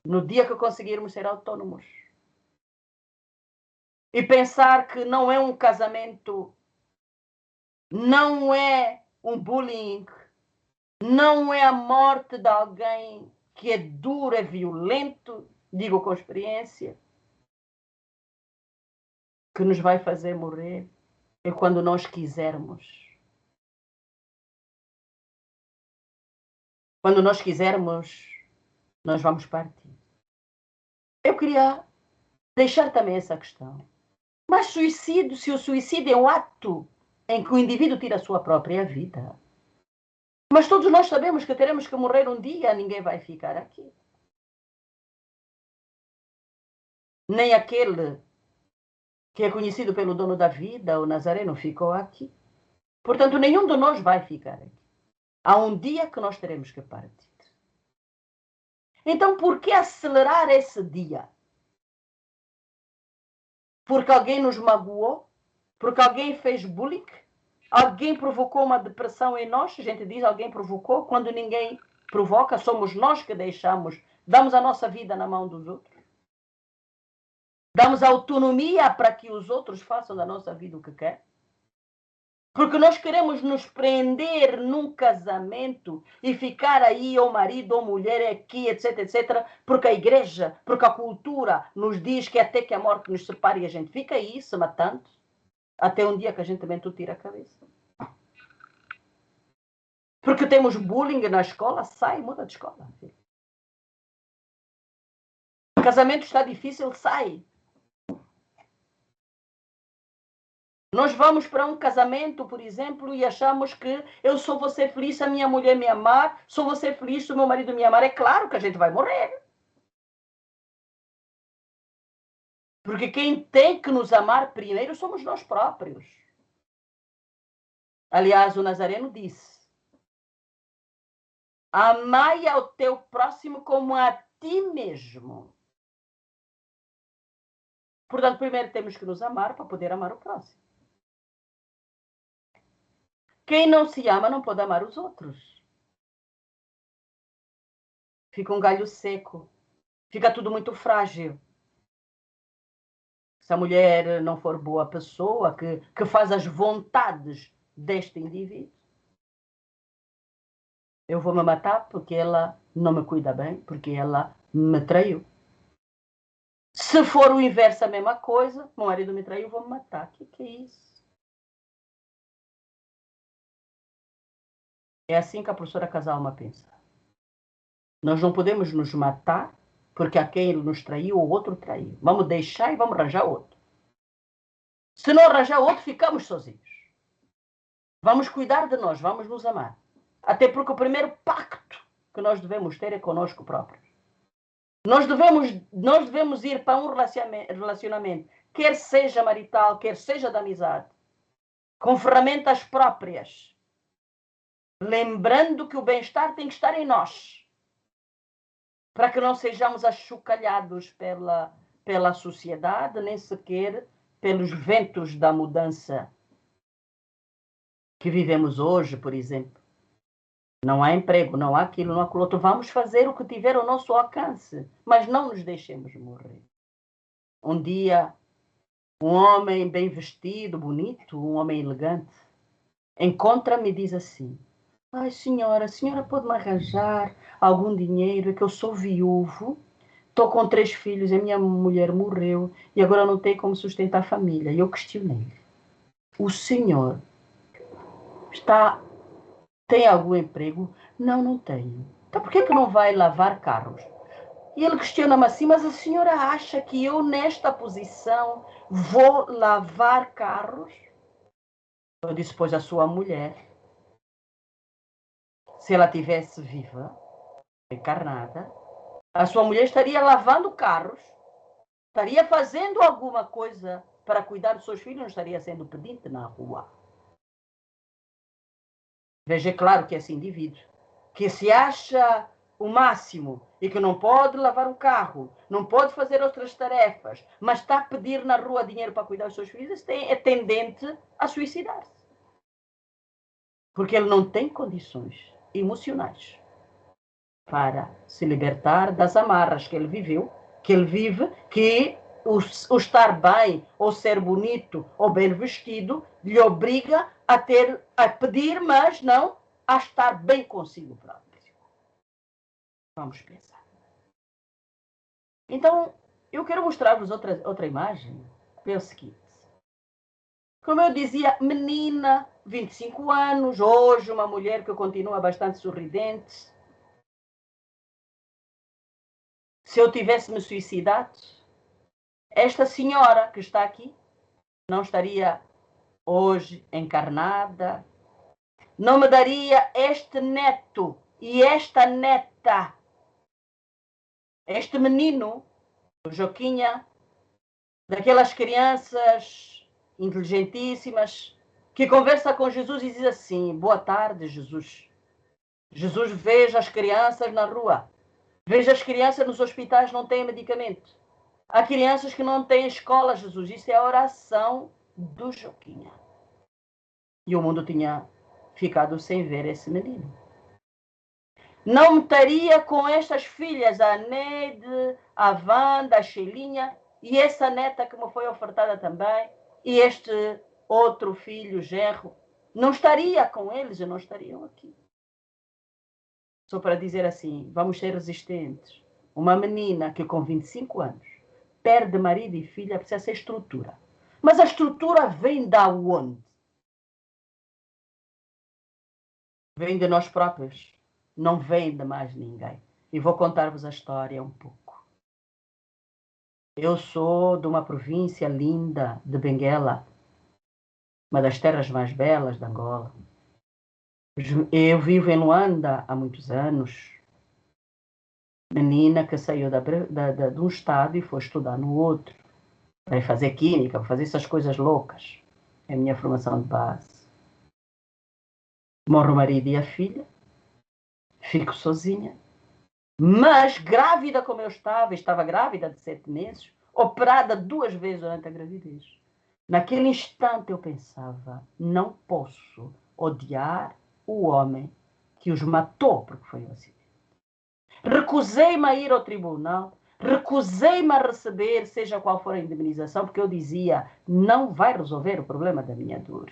No dia que conseguirmos ser autónomos e pensar que não é um casamento, não é um bullying, não é a morte de alguém que é duro, é violento, digo com experiência, que nos vai fazer morrer, é quando nós quisermos. Quando nós quisermos, nós vamos partir. Eu queria deixar também essa questão. Mas suicídio, se o suicídio é um ato em que o indivíduo tira a sua própria vida. Mas todos nós sabemos que teremos que morrer um dia, ninguém vai ficar aqui. nem aquele que é conhecido pelo dono da vida, o Nazareno, ficou aqui. Portanto, nenhum de nós vai ficar aqui. Há um dia que nós teremos que partir. Então, por que acelerar esse dia? Porque alguém nos magoou? Porque alguém fez bullying? Alguém provocou uma depressão em nós? A gente diz alguém provocou. Quando ninguém provoca, somos nós que deixamos, damos a nossa vida na mão dos outros. Damos autonomia para que os outros façam da nossa vida o que quer. Porque nós queremos nos prender num casamento e ficar aí, ou marido, ou mulher, aqui, etc, etc, porque a igreja, porque a cultura nos diz que até que a morte nos separe e a gente fica aí se matando, até um dia que a gente também tu tira a cabeça. Porque temos bullying na escola, sai, muda de escola. O casamento está difícil, sai. Nós vamos para um casamento, por exemplo, e achamos que eu só vou ser feliz se a minha mulher me amar, só vou ser feliz se o meu marido me amar. É claro que a gente vai morrer. Porque quem tem que nos amar primeiro somos nós próprios. Aliás, o Nazareno disse: amai ao teu próximo como a ti mesmo. Portanto, primeiro temos que nos amar para poder amar o próximo. Quem não se ama não pode amar os outros. Fica um galho seco. Fica tudo muito frágil. Se a mulher não for boa pessoa, que faz as vontades deste indivíduo, eu vou me matar porque ela não me cuida bem, porque ela me traiu. Se for o inverso, a mesma coisa, meu marido me traiu, eu vou me matar. O que é isso? É assim que a professora Casalma pensa. Nós não podemos nos matar porque a quem ele nos traiu, o outro traiu. Vamos deixar e vamos arranjar outro. Se não arranjar outro, ficamos sozinhos. Vamos cuidar de nós, vamos nos amar. Até porque o primeiro pacto que nós devemos ter é conosco próprios. Nós devemos ir para um relacionamento, quer seja marital, quer seja de amizade, com ferramentas próprias. Lembrando que o bem-estar tem que estar em nós. Para que não sejamos achocalhados pela sociedade, nem sequer pelos ventos da mudança que vivemos hoje, por exemplo. Não há emprego, não há aquilo, não há aquilo outro. Vamos fazer o que tiver ao nosso alcance, mas não nos deixemos morrer. Um dia, um homem bem vestido, bonito, um homem elegante, encontra-me e diz assim: ai, senhora, a senhora pode me arranjar algum dinheiro? É que eu sou viúvo, estou com 3 filhos, a minha mulher morreu e agora não tenho como sustentar a família. E eu questionei-lhe: o senhor tem algum emprego? Não, não tenho. Então por que não vai lavar carros? E ele questiona-me assim: mas a senhora acha que eu nesta posição vou lavar carros? Eu disse: pois a sua mulher, se ela tivesse viva, encarnada, a sua mulher estaria lavando carros, estaria fazendo alguma coisa para cuidar dos seus filhos, não estaria sendo pedinte na rua. Veja, claro que esse indivíduo, que se acha o máximo e que não pode lavar um carro, não pode fazer outras tarefas, mas está a pedir na rua dinheiro para cuidar dos seus filhos, é tendente a suicidar-se. Porque ele não tem condições emocionais para se libertar das amarras que ele viveu, que ele vive, que o estar bem, ou ser bonito, ou bem vestido, lhe obriga a pedir, mas não a estar bem consigo próprio. Vamos pensar. Então, eu quero mostrar-vos outra imagem, que é o seguinte. Como eu dizia, menina, 25 anos, hoje uma mulher que continua bastante sorridente. Se eu tivesse me suicidado, esta senhora que está aqui não estaria hoje encarnada, não me daria este neto e esta neta. Este menino, o Joquinha, daquelas crianças inteligentíssimas que conversa com Jesus e diz assim: boa tarde, Jesus. Jesus veja as crianças na rua. Veja as crianças nos hospitais, não têm medicamento. Há crianças que não têm escola, Jesus. Isso é a oração do Joquinha. E o mundo tinha ficado sem ver esse menino. Não me estaria com estas filhas, a Neide, a Wanda, a Sheilinha, e essa neta que me foi ofertada também, e este outro filho, genro. Não estaria com eles e não estariam aqui. Só para dizer assim, vamos ser resistentes. Uma menina que com 25 anos perde marido e filha precisa ser estrutura. Mas a estrutura vem da onde? Vem de nós próprios. Não vem de mais ninguém. E vou contar-vos a história um pouco. Eu sou de uma província linda de Benguela, uma das terras mais belas de Angola. Eu vivo em Luanda há muitos anos. Menina que saiu de um estado e foi estudar no outro. Vai fazer química, vai fazer essas coisas loucas. É a minha formação de base. Morre o marido e a filha. Fico sozinha. Mas grávida como eu estava grávida de 7 meses, operada 2 vezes durante a gravidez. Naquele instante eu pensava, não posso odiar o homem que os matou porque foi um acidente. Recusei-me a ir ao tribunal, recusei-me a receber, seja qual for a indemnização, porque eu dizia, não vai resolver o problema da minha dor.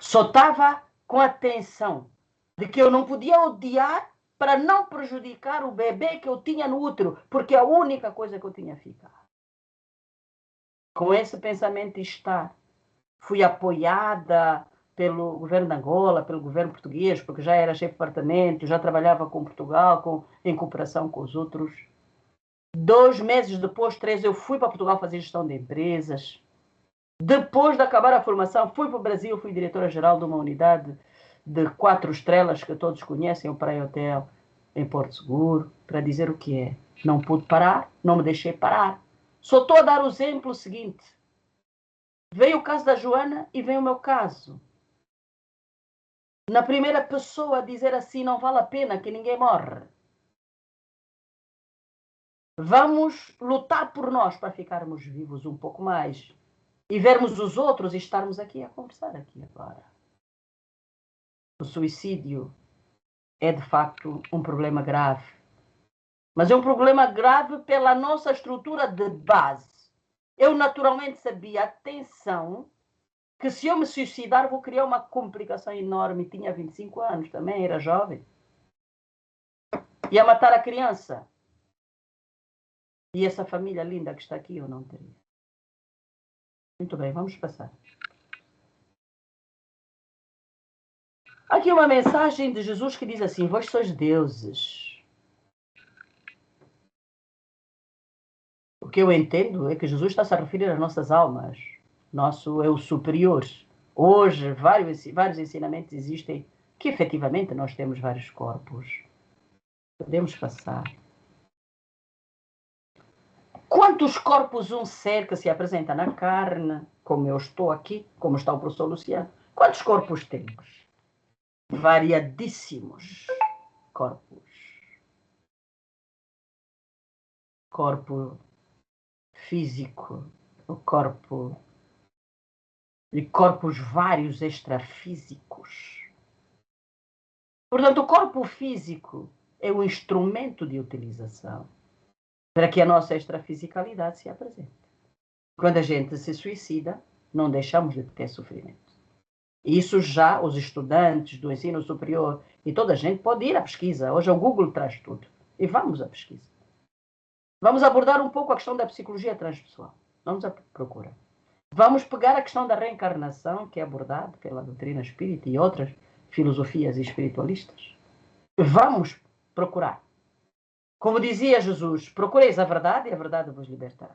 Só estava com a atenção de que eu não podia odiar para não prejudicar o bebê que eu tinha no útero, porque é a única coisa que eu tinha ficado. Com esse pensamento de estar, fui apoiada pelo governo de Angola, pelo governo português, porque já era chefe de departamento, já trabalhava com Portugal, em cooperação com os outros. 2 meses depois, 3, eu fui para Portugal fazer gestão de empresas. Depois de acabar a formação, fui para o Brasil, fui diretora-geral de uma unidade de 4 estrelas que todos conhecem, o Praia Hotel, em Porto Seguro, para dizer o que é. Não pude parar, não me deixei parar. Só estou a dar o exemplo seguinte. Veio o caso da Joana e vem o meu caso. Na primeira pessoa dizer assim, não vale a pena que ninguém morre. Vamos lutar por nós para ficarmos vivos um pouco mais. E vermos os outros e estarmos aqui a conversar aqui agora. O suicídio é, de facto, um problema grave. Mas é um problema grave pela nossa estrutura de base. Eu, naturalmente, sabia, atenção, que se eu me suicidar, vou criar uma complicação enorme. Tinha 25 anos também, era jovem. Ia matar a criança. E essa família linda que está aqui, eu não teria. Muito bem, vamos passar. Aqui uma mensagem de Jesus que diz assim, vós sois deuses. O que eu entendo é que Jesus está -se a referir às nossas almas. Nosso eu superior. Hoje, vários ensinamentos existem que, efetivamente, nós temos vários corpos. Podemos passar. Quantos corpos um ser que se apresenta na carne, como eu estou aqui, como está o professor Luciano, quantos corpos temos? Variadíssimos corpos. Corpo físico, o corpo e corpos vários extrafísicos. Portanto, o corpo físico é um instrumento de utilização para que a nossa extrafisicalidade se apresente. Quando a gente se suicida, não deixamos de ter sofrimento. Isso já os estudantes do ensino superior e toda a gente pode ir à pesquisa. Hoje o Google traz tudo. E vamos à pesquisa. Vamos abordar um pouco a questão da psicologia transpessoal. Vamos à procura. Vamos pegar a questão da reencarnação, que é abordada pela doutrina espírita e outras filosofias espiritualistas. Vamos procurar. Como dizia Jesus, procureis a verdade e a verdade vos libertará.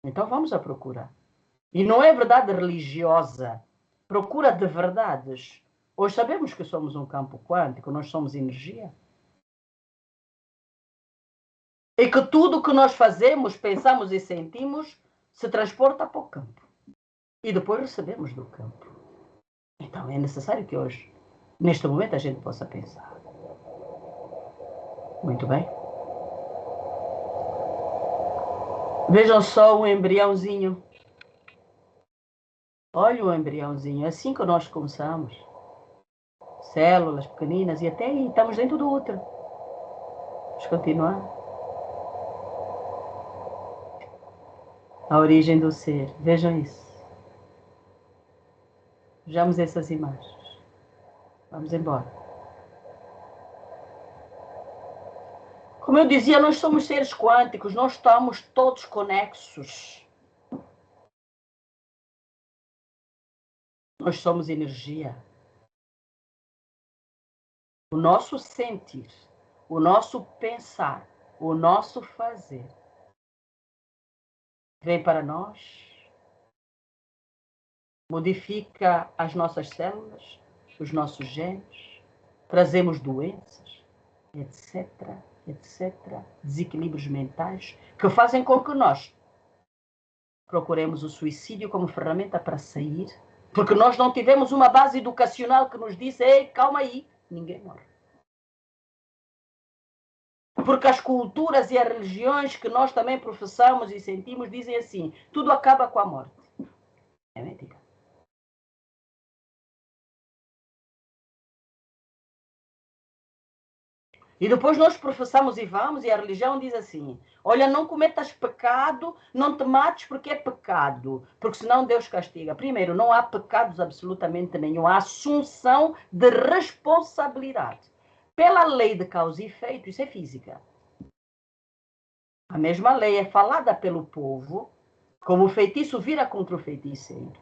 Então vamos à procura. E não é verdade religiosa. Procura de verdades. Hoje sabemos que somos um campo quântico, nós somos energia. E que tudo o que nós fazemos, pensamos e sentimos se transporta para o campo. E depois recebemos do campo. Então é necessário que hoje, neste momento, a gente possa pensar. Muito bem. Vejam só o embriãozinho. Olha o embriãozinho. É assim que nós começamos. Células pequeninas e até aí estamos dentro do útero. Vamos continuar. A origem do ser. Vejam isso. Vejamos essas imagens. Vamos embora. Como eu dizia, nós somos seres quânticos, nós estamos todos conexos. Nós somos energia. O nosso sentir, o nosso pensar, o nosso fazer vem para nós, modifica as nossas células, os nossos genes, trazemos doenças, etc, etc, desequilíbrios mentais que fazem com que nós procuremos o suicídio como ferramenta para sair, porque nós não tivemos uma base educacional que nos disse: ei, calma aí, ninguém morre. Porque as culturas e as religiões que nós também professamos e sentimos dizem assim: tudo acaba com a morte. É mentira. E depois nós professamos e vamos, e a religião diz assim: olha, não cometas pecado, não te mates porque é pecado, porque senão Deus castiga. Primeiro, não há pecados absolutamente nenhum, há assunção de responsabilidade. Pela lei de causa e efeito, isso é física. A mesma lei é falada pelo povo, como o feitiço vira contra o feiticeiro.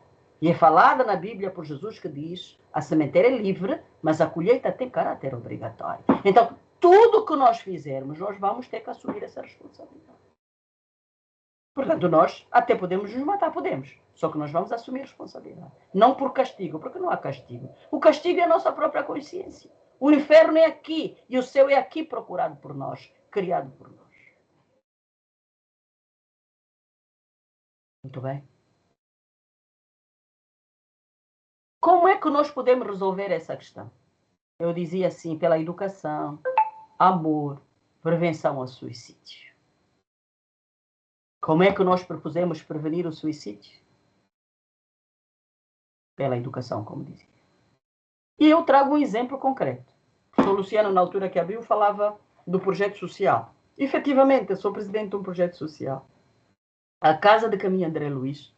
E é falada na Bíblia por Jesus que diz: a sementeira é livre, mas a colheita tem caráter obrigatório. Então, tudo que nós fizermos, nós vamos ter que assumir essa responsabilidade. Portanto, nós até podemos nos matar, podemos. Só que nós vamos assumir responsabilidade. Não por castigo, porque não há castigo. O castigo é a nossa própria consciência. O inferno é aqui e o céu é aqui, procurado por nós, criado por nós. Muito bem. Como é que nós podemos resolver essa questão? Eu dizia assim: pela educação, amor, prevenção ao suicídio. Como é que nós propusemos prevenir o suicídio? Pela educação, como dizia. E eu trago um exemplo concreto. O professor Luciano, na altura que abriu, falava do projeto social. Efetivamente, eu sou presidente de um projeto social. A Casa de Caminho André Luiz,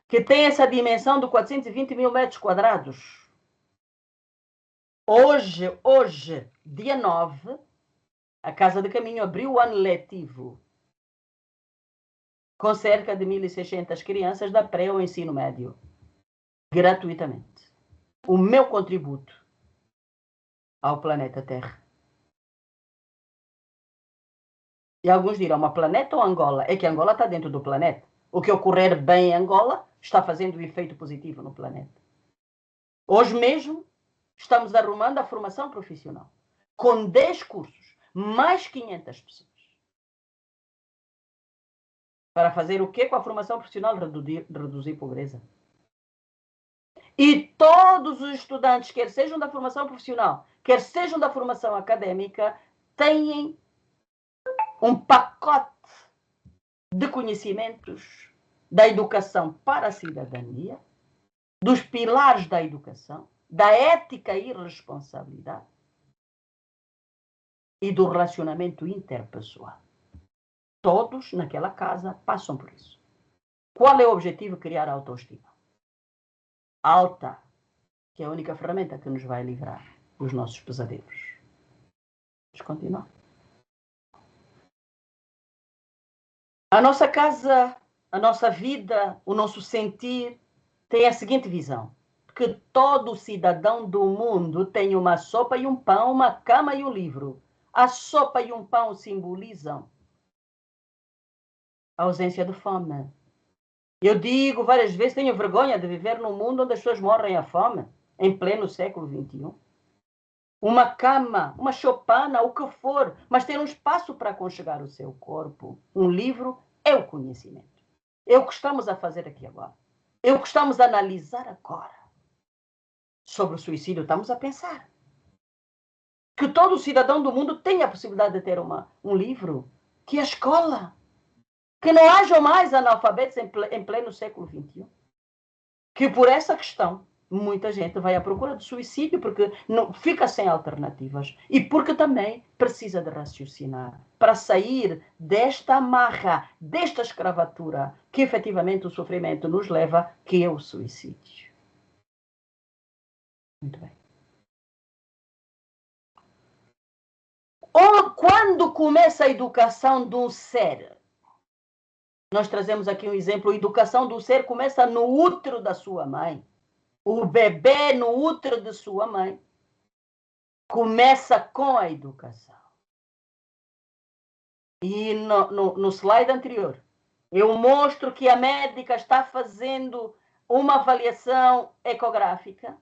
que tem essa dimensão de 420 mil metros quadrados. Hoje, dia 9, a Casa de Caminho abriu o ano letivo com cerca de 1.600 crianças da pré ao ensino médio, gratuitamente. O meu contributo ao planeta Terra. E alguns dirão: mas planeta ou Angola? É que Angola está dentro do planeta. O que ocorrer bem em Angola está fazendo um efeito positivo no planeta. Hoje mesmo estamos arrumando a formação profissional, com 10 cursos, mais 500 pessoas. Para fazer o quê com a formação profissional? Reduzir pobreza. E todos os estudantes, quer sejam da formação profissional, quer sejam da formação académica, têm um pacote de conhecimentos da educação para a cidadania, dos pilares da educação, da ética e responsabilidade e do relacionamento interpessoal. Todos naquela casa passam por isso. Qual é o objetivo? Criar autoestima alta, que é a única ferramenta que nos vai livrar dos nossos pesadelos. Vamos continuar. A nossa casa, a nossa vida, o nosso sentir tem a seguinte visão: que todo cidadão do mundo tem uma sopa e um pão, uma cama e um livro. A sopa e um pão simbolizam a ausência de fome. Eu digo várias vezes: tenho vergonha de viver num mundo onde as pessoas morrem à fome, em pleno século XXI. uma cama, uma choupana, o que for, mas ter um espaço para aconchegar o seu corpo. Um livro é o conhecimento. É o que estamos a fazer aqui agora. É o que estamos a analisar agora. Sobre o suicídio, estamos a pensar. Que todo cidadão do mundo tenha a possibilidade de ter um livro. Que a escola. Que não haja mais analfabetos em pleno século XXI. Que por essa questão, muita gente vai à procura de suicídio porque não, fica sem alternativas. E porque também precisa de raciocinar para sair desta amarra, desta escravatura que efetivamente o sofrimento nos leva, que é o suicídio. Muito bem. Ou quando começa a educação do ser? Nós trazemos aqui um exemplo. A educação do ser começa no útero da sua mãe. O bebê no útero de sua mãe começa com a educação. E no slide anterior, eu mostro que a médica está fazendo uma avaliação ecográfica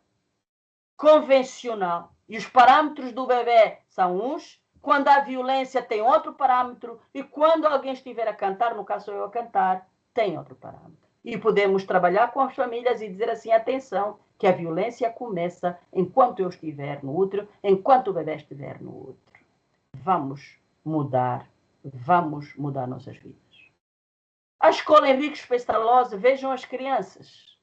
convencional. E os parâmetros do bebê são uns. Quando há violência, tem outro parâmetro. E quando alguém estiver a cantar, no caso eu a cantar, tem outro parâmetro. E podemos trabalhar com as famílias e dizer assim, atenção, que a violência começa enquanto eu estiver no útero, enquanto o bebê estiver no útero. Vamos mudar nossas vidas. A escola Henriques Pestalozzi, vejam as crianças.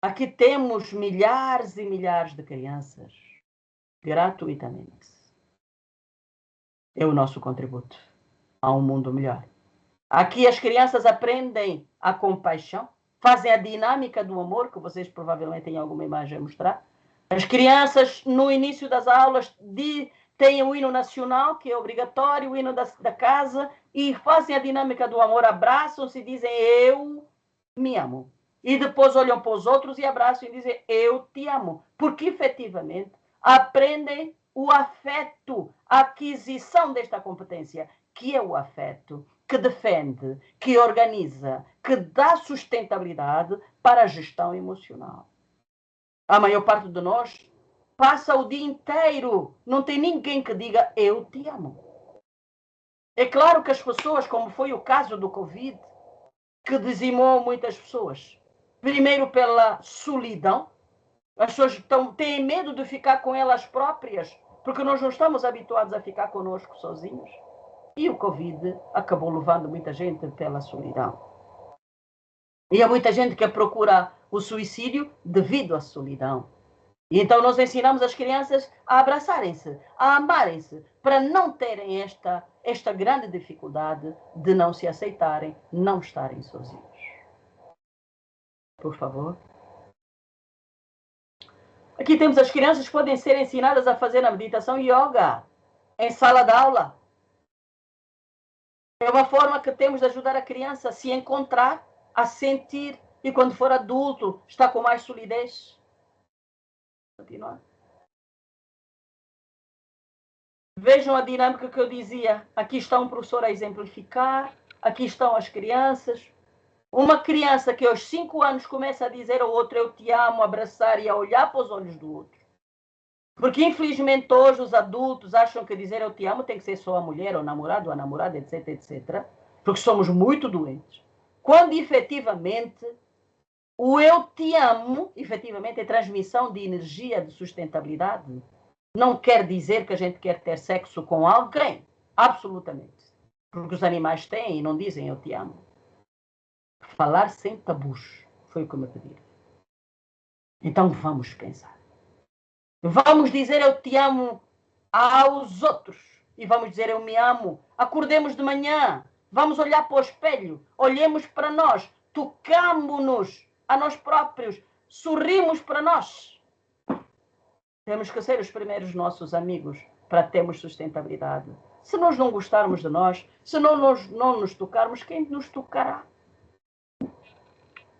Aqui temos milhares e milhares de crianças, gratuitamente. É o nosso contributo a um mundo melhor. Aqui as crianças aprendem a compaixão, fazem a dinâmica do amor, que vocês provavelmente têm alguma imagem a mostrar. As crianças, no início das aulas, têm o hino nacional, que é obrigatório, o hino da casa, e fazem a dinâmica do amor, abraçam-se e dizem, eu me amo. E depois olham para os outros e abraçam e dizem, eu te amo. Porque, efetivamente, aprendem o afeto, a aquisição desta competência, que é o afeto, que defende, que organiza, que dá sustentabilidade para a gestão emocional. A maior parte de nós passa o dia inteiro, não tem ninguém que diga, eu te amo. É claro que as pessoas, como foi o caso do Covid, que dizimou muitas pessoas, primeiro pela solidão, as pessoas têm medo de ficar com elas próprias, porque nós não estamos habituados a ficar conosco sozinhos. E o Covid acabou levando muita gente pela solidão. E há muita gente que procura o suicídio devido à solidão. E então nós ensinamos as crianças a abraçarem-se, a amarem-se, para não terem esta grande dificuldade de não se aceitarem, não estarem sozinhos. Por favor. Aqui temos as crianças que podem ser ensinadas a fazer a meditação yoga em sala de aula. É uma forma que temos de ajudar a criança a se encontrar, a sentir, e quando for adulto, está com mais solidez. Continuar. Vejam a dinâmica que eu dizia. Aqui está um professor a exemplificar, aqui estão as crianças. Uma criança que aos 5 anos começa a dizer ao outro, eu te amo, abraçar e a olhar para os olhos do outro. Porque, infelizmente, hoje os adultos acham que dizer eu te amo tem que ser só a mulher, ou namorado, ou a namorada, etc, etc. Porque somos muito doentes. Quando, efetivamente, o eu te amo, efetivamente, é transmissão de energia, de sustentabilidade. Não quer dizer que a gente quer ter sexo com alguém. Absolutamente. Porque os animais têm e não dizem eu te amo. Falar sem tabus. Foi o que me pediram. Então, vamos pensar. Vamos dizer eu te amo aos outros. E vamos dizer eu me amo. Acordemos de manhã. Vamos olhar para o espelho. Olhemos para nós. Tocamos-nos a nós próprios. Sorrimos para nós. Temos que ser os primeiros nossos amigos para termos sustentabilidade. Se nós não gostarmos de nós, se não nos tocarmos, quem nos tocará?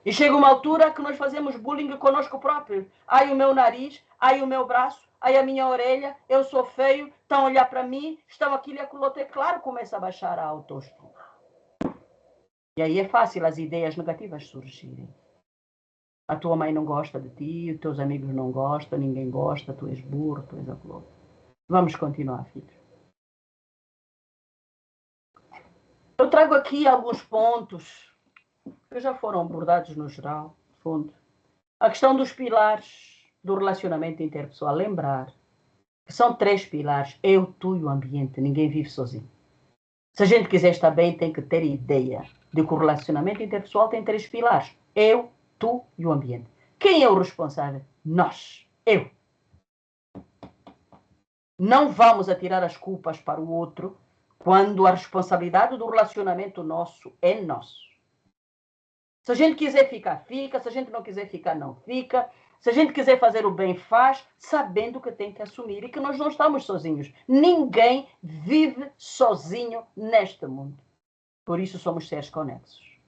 E chega uma altura que nós fazemos bullying conosco próprios. Ai o meu nariz, ai o meu braço, ai a minha orelha, eu sou feio, estão a olhar para mim, estão aquilo e aquilo outro. É claro, começa a baixar a autoestima. E aí é fácil as ideias negativas surgirem. A tua mãe não gosta de ti, os teus amigos não gostam, ninguém gosta, tu és burro, tu és aquilo. Vamos continuar, filhos. Eu trago aqui alguns pontos que já foram abordados no geral, fundo. A questão dos pilares do relacionamento interpessoal. Lembrar que são 3 pilares. Eu, tu e o ambiente. Ninguém vive sozinho. Se a gente quiser estar bem, tem que ter ideia de que o relacionamento interpessoal tem 3 pilares. Eu, tu e o ambiente. Quem é o responsável? Nós. Eu. Não vamos atirar as culpas para o outro quando a responsabilidade do relacionamento nosso é nosso. Se a gente quiser ficar, fica. Se a gente não quiser ficar, não fica. Se a gente quiser fazer o bem, faz, sabendo que tem que assumir e que nós não estamos sozinhos. Ninguém vive sozinho neste mundo. Por isso somos seres conexos.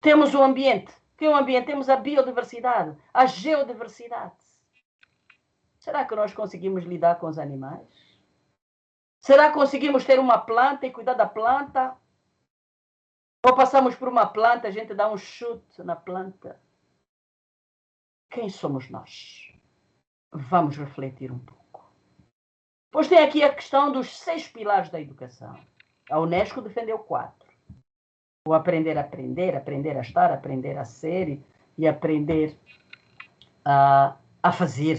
Temos o ambiente. Que é o ambiente? Temos a biodiversidade, a geodiversidade. Será que nós conseguimos lidar com os animais? Será que conseguimos ter uma planta e cuidar da planta? Ou passamos por uma planta, a gente dá um chute na planta? Quem somos nós? Vamos refletir um pouco. Pois tem aqui a questão dos 6 pilares da educação. A Unesco defendeu 4. O aprender a aprender, aprender a estar, aprender a ser e aprender a fazer.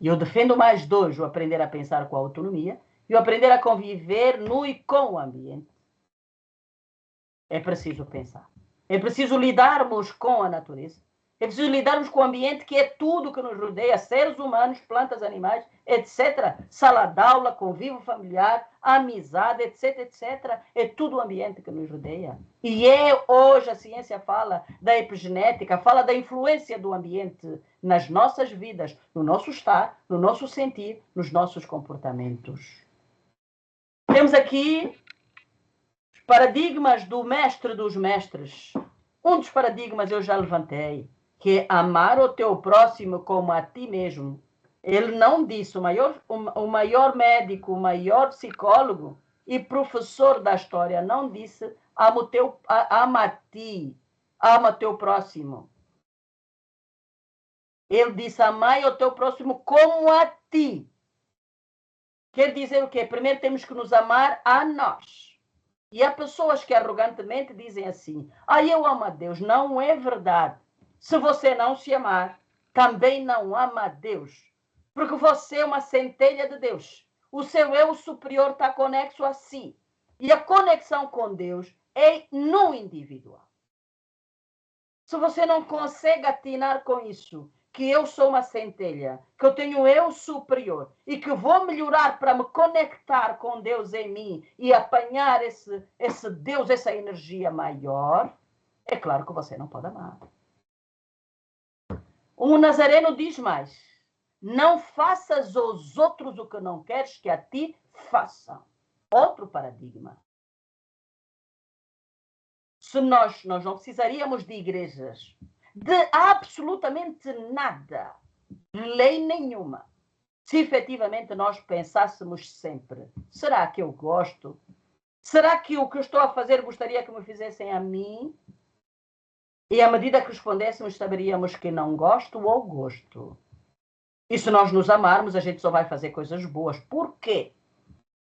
E eu defendo mais 2, o aprender a pensar com a autonomia e o aprender a conviver no e com o ambiente. É preciso pensar. É preciso lidarmos com a natureza. É preciso lidarmos com o ambiente, que é tudo que nos rodeia, seres humanos, plantas, animais, etc. Sala de aula, convívio familiar, amizade, etc, etc. É tudo o ambiente que nos rodeia. E hoje a ciência fala da epigenética, fala da influência do ambiente nas nossas vidas, no nosso estar, no nosso sentir, nos nossos comportamentos. Temos aqui paradigmas do mestre dos mestres. Um dos paradigmas eu já levantei, que é amar o teu próximo como a ti mesmo. Ele não disse, o maior médico, o maior psicólogo e professor da história não disse ama a ti, ama teu próximo. Ele disse, amai o teu próximo como a ti. Quer dizer o quê? Primeiro temos que nos amar a nós. E há pessoas que arrogantemente dizem assim, eu amo a Deus. Não é verdade. Se você não se amar, também não ama a Deus. Porque você é uma centelha de Deus. O seu eu superior está conexo a si. E a conexão com Deus é no individual. Se você não consegue atinar com isso, que eu sou uma centelha, que eu tenho eu superior e que vou melhorar para me conectar com Deus em mim e apanhar esse Deus, essa energia maior, é claro que você não pode amar. O Nazareno diz mais, não faças aos outros o que não queres que a ti façam. Outro paradigma. Se nós não precisaríamos de igrejas, de absolutamente nada, de lei nenhuma, se efetivamente nós pensássemos sempre, será que eu gosto? Será que o que eu estou a fazer gostaria que me fizessem a mim? E à medida que respondêssemos, saberíamos que não gosto ou gosto. E se nós nos amarmos, a gente só vai fazer coisas boas. Por quê?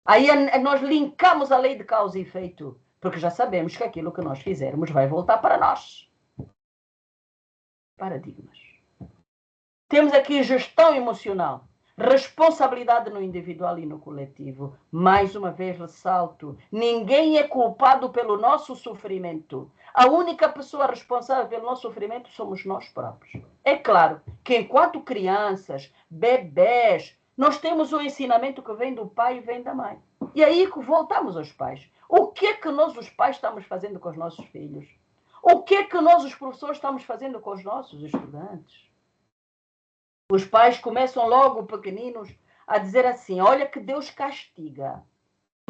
Aí nós linkamos a lei de causa e efeito, porque já sabemos que aquilo que nós fizermos vai voltar para nós. Paradigmas. Temos aqui gestão emocional, responsabilidade no individual e no coletivo. Mais uma vez ressalto, ninguém é culpado pelo nosso sofrimento. A única pessoa responsável pelo nosso sofrimento somos nós próprios. É claro que enquanto crianças, bebés, nós temos o ensinamento que vem do pai e vem da mãe. E aí que voltamos aos pais. O que é que nós, os pais, estamos fazendo com os nossos filhos? O que é que nós, os professores, estamos fazendo com os nossos estudantes? Os pais começam logo pequeninos a dizer assim, olha que Deus castiga.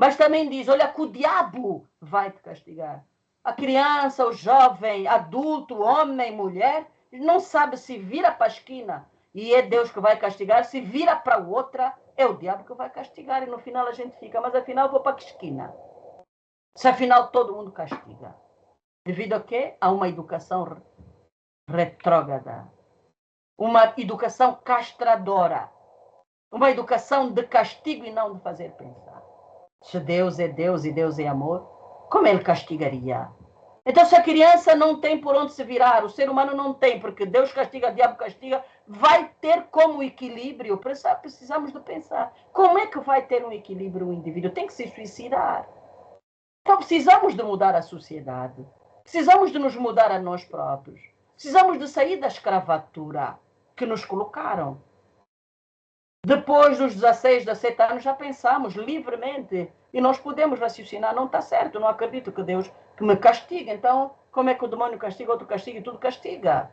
Mas também diz, olha que o diabo vai te castigar. A criança, o jovem, adulto, homem, mulher, não sabe se vira para a esquina e é Deus que vai castigar, se vira para outra, é o diabo que vai castigar. E no final a gente fica, mas afinal vou para que esquina? Se afinal todo mundo castiga. Devido a quê? A uma educação retrógrada, uma educação castradora, uma educação de castigo e não de fazer pensar. Se Deus é Deus e Deus é amor, como ele castigaria? Então, se a criança não tem por onde se virar, o ser humano não tem, porque Deus castiga, o diabo castiga, vai ter como equilíbrio? Precisamos de pensar. Como é que vai ter um equilíbrio o indivíduo? Tem que se suicidar. Então, precisamos de mudar a sociedade. Precisamos de nos mudar a nós próprios. Precisamos de sair da escravatura que nos colocaram. Depois dos 16, 17 anos, já pensamos livremente. E nós podemos raciocinar, não está certo, não acredito que Deus que me castiga. Então, como é que o demônio castiga, outro castiga e tudo castiga?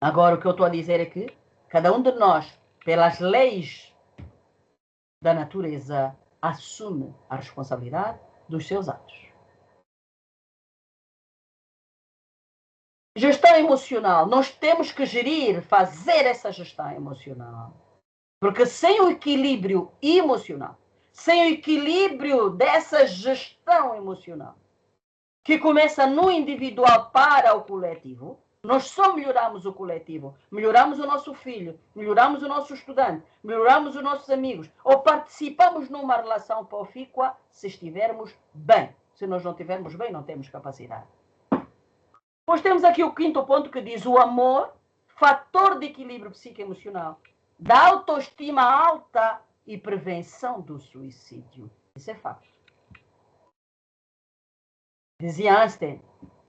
Agora, o que eu estou a dizer é que cada um de nós, pelas leis da natureza, assume a responsabilidade dos seus atos. Gestão emocional. Nós temos que gerir, fazer essa gestão emocional. Porque sem o equilíbrio emocional, sem o equilíbrio dessa gestão emocional, que começa no individual para o coletivo, nós só melhoramos o coletivo, melhoramos o nosso filho, melhoramos o nosso estudante, melhoramos os nossos amigos, ou participamos numa relação profícua se estivermos bem. Se nós não estivermos bem, não temos capacidade. Depois temos aqui o quinto ponto que diz o amor, fator de equilíbrio psicoemocional, da autoestima alta e prevenção do suicídio. Isso é fato. Dizia Einstein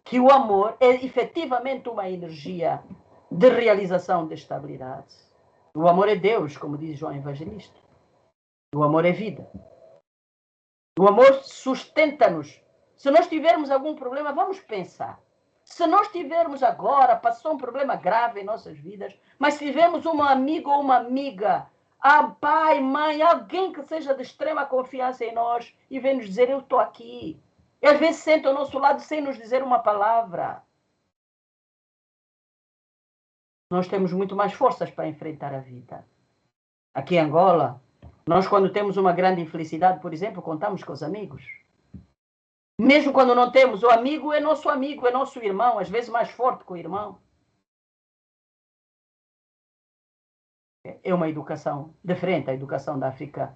que o amor é efetivamente uma energia de realização de estabilidade. O amor é Deus, como diz João Evangelista. O amor é vida. O amor sustenta-nos. Se nós tivermos algum problema, vamos pensar. Se nós tivermos agora, passou um problema grave em nossas vidas, mas se tivermos um amigo ou uma amiga, pai, mãe, alguém que seja de extrema confiança em nós e vem nos dizer, eu estou aqui. E às vezes senta ao nosso lado sem nos dizer uma palavra. Nós temos muito mais forças para enfrentar a vida. Aqui em Angola, nós quando temos uma grande infelicidade, por exemplo, contamos com os amigos. Mesmo quando não temos, o amigo, é nosso irmão, às vezes mais forte que o irmão. É uma educação diferente. A educação da África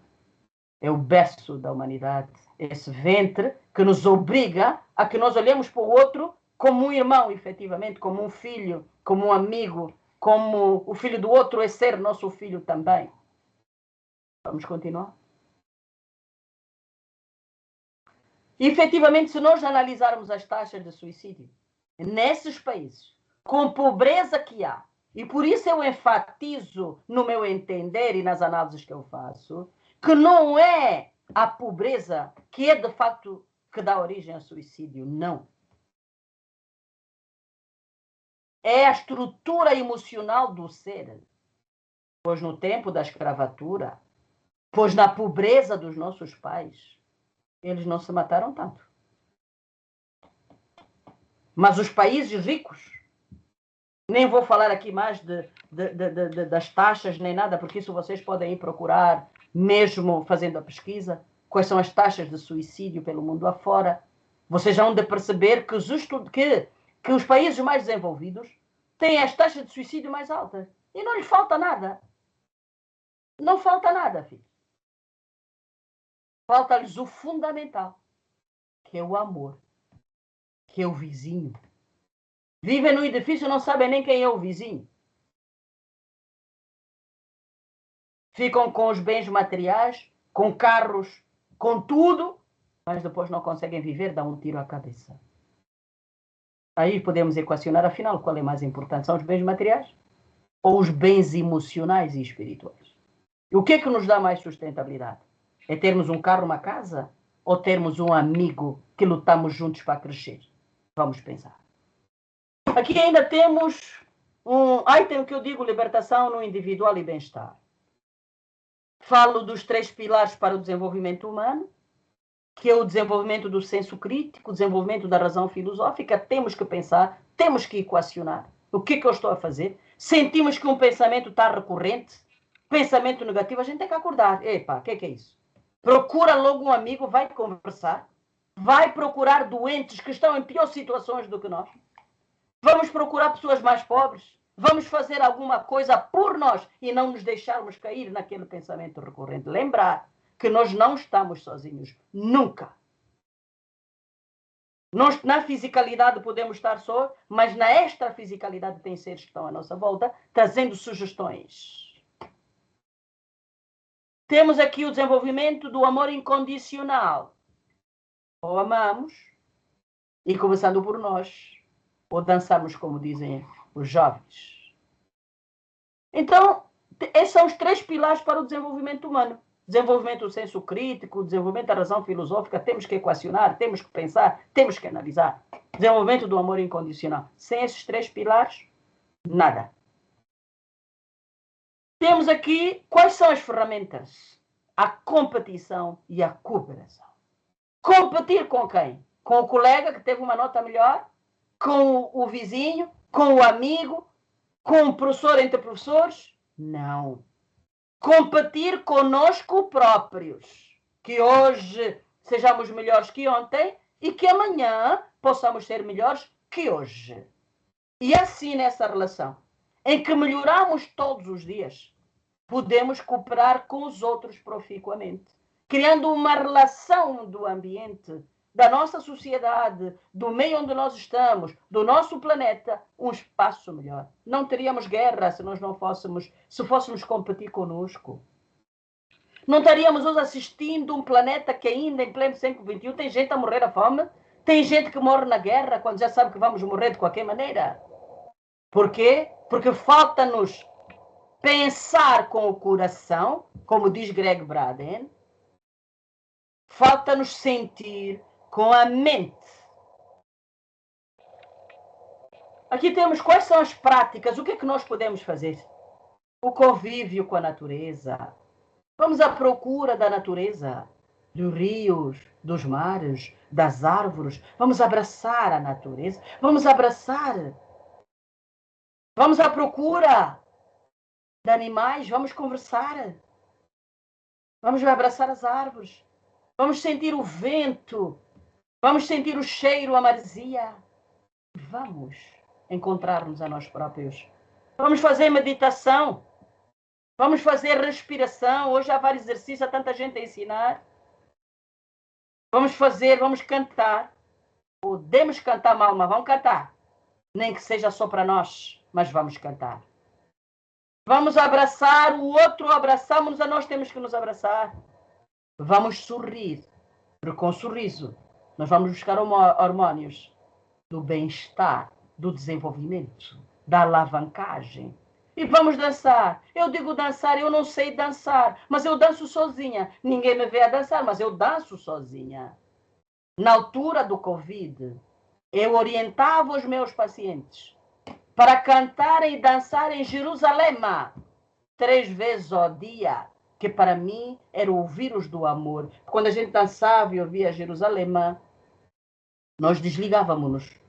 é o berço da humanidade. Esse ventre que nos obriga a que nós olhemos para o outro como um irmão, efetivamente, como um filho, como um amigo, como o filho do outro é ser nosso filho também. Vamos continuar? E, efetivamente, se nós analisarmos as taxas de suicídio nesses países, com a pobreza que há, e por isso eu enfatizo no meu entender e nas análises que eu faço, que não é a pobreza que é, de facto, que dá origem ao suicídio, não. É a estrutura emocional do ser. Pois no tempo da escravatura, pois na pobreza dos nossos pais, eles não se mataram tanto. Mas os países ricos, nem vou falar aqui mais das taxas nem nada, porque isso vocês podem ir procurar, mesmo fazendo a pesquisa, quais são as taxas de suicídio pelo mundo afora. Vocês vão de perceber que os países mais desenvolvidos têm as taxas de suicídio mais altas. E não lhes falta nada. Não falta nada, filho. Falta-lhes o fundamental, que é o amor, que é o vizinho. Vivem no edifício e não sabem nem quem é o vizinho. Ficam com os bens materiais, com carros, com tudo, mas depois não conseguem viver, dão um tiro à cabeça. Aí podemos equacionar, afinal, qual é mais importante? São os bens materiais ou os bens emocionais e espirituais? E o que é que nos dá mais sustentabilidade? É termos um carro, uma casa? Ou termos um amigo que lutamos juntos para crescer? Vamos pensar. Aqui ainda temos um item que eu digo libertação no individual e bem-estar. Falo dos 3 pilares para o desenvolvimento humano, que é o desenvolvimento do senso crítico, o desenvolvimento da razão filosófica. Temos que pensar, temos que equacionar. O que é que eu estou a fazer? Sentimos que um pensamento está recorrente, pensamento negativo, a gente tem que acordar. Epa, o que é isso? Procura logo um amigo, vai conversar, vai procurar doentes que estão em piores situações do que nós. Vamos procurar pessoas mais pobres? Vamos fazer alguma coisa por nós e não nos deixarmos cair naquele pensamento recorrente. Lembrar que nós não estamos sozinhos. Nunca. Nós, na fisicalidade, podemos estar só, mas na extrafisicalidade tem seres que estão à nossa volta, trazendo sugestões. Temos aqui o desenvolvimento do amor incondicional. Ou amamos, e começando por nós, ou dançamos, como dizem os jovens. Então, esses são os 3 pilares para o desenvolvimento humano. Desenvolvimento do senso crítico, desenvolvimento da razão filosófica, temos que equacionar, temos que pensar, temos que analisar. Desenvolvimento do amor incondicional. Sem esses 3 pilares, nada. Temos aqui quais são as ferramentas? A competição e a cooperação. Competir com quem? Com o colega que teve uma nota melhor? Com o vizinho? Com o amigo? Com o professor entre professores? Não. Competir conosco próprios. Que hoje sejamos melhores que ontem e que amanhã possamos ser melhores que hoje. E assim nessa relação, em que melhoramos todos os dias, podemos cooperar com os outros proficuamente, criando uma relação do ambiente, da nossa sociedade, do meio onde nós estamos, do nosso planeta, um espaço melhor. Não teríamos guerra se nós não fôssemos, se fôssemos competir conosco. Não estaríamos hoje assistindo um planeta que ainda em pleno século XXI tem gente a morrer à fome, tem gente que morre na guerra quando já sabe que vamos morrer de qualquer maneira. Por quê? Porque falta-nos pensar com o coração, como diz Greg Braden, falta-nos sentir com a mente. Aqui temos quais são as práticas, o que é que nós podemos fazer? O convívio com a natureza. Vamos à procura da natureza, dos rios, dos mares, das árvores. Vamos abraçar a natureza. Vamos abraçar. Vamos à procura de animais. Vamos conversar. Vamos abraçar as árvores. Vamos sentir o vento. Vamos sentir o cheiro, a maresia. Vamos encontrar-nos a nós próprios. Vamos fazer meditação. Vamos fazer respiração. Hoje há vários exercícios, há tanta gente a ensinar. Vamos fazer, vamos cantar. Podemos cantar mal, mas vamos cantar. Nem que seja só para nós, mas vamos cantar. Vamos abraçar o outro, abraçamos-nos, a nós temos que nos abraçar. Vamos sorrir, porque com sorriso nós vamos buscar hormônios do bem-estar, do desenvolvimento, da alavancagem. E vamos dançar. Eu digo dançar, eu não sei dançar, mas eu danço sozinha. Ninguém me vê a dançar, mas eu danço sozinha. Na altura do Covid, eu orientava os meus pacientes para cantarem e dançarem em Jerusalém 3 vezes ao dia, que para mim era o vírus do amor. Quando a gente dançava e ouvia Jerusalém, nós desligávamos-nos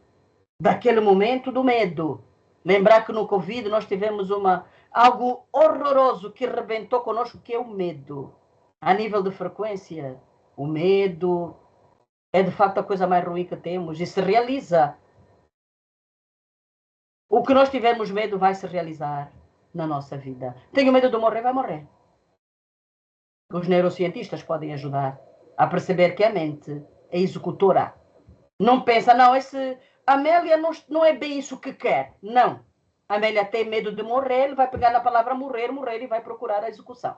daquele momento do medo. Lembrar que no Covid nós tivemos algo horroroso que rebentou conosco, que é o medo. A nível de frequência, o medo é de facto a coisa mais ruim que temos e se realiza. O que nós tivermos medo vai se realizar na nossa vida. Tenho medo de morrer, vai morrer. Os neurocientistas podem ajudar a perceber que a mente é executora. Não pensa, não, a Amélia não é bem isso que quer. Não. A Amélia tem medo de morrer, ele vai pegar na palavra morrer e vai procurar a execução.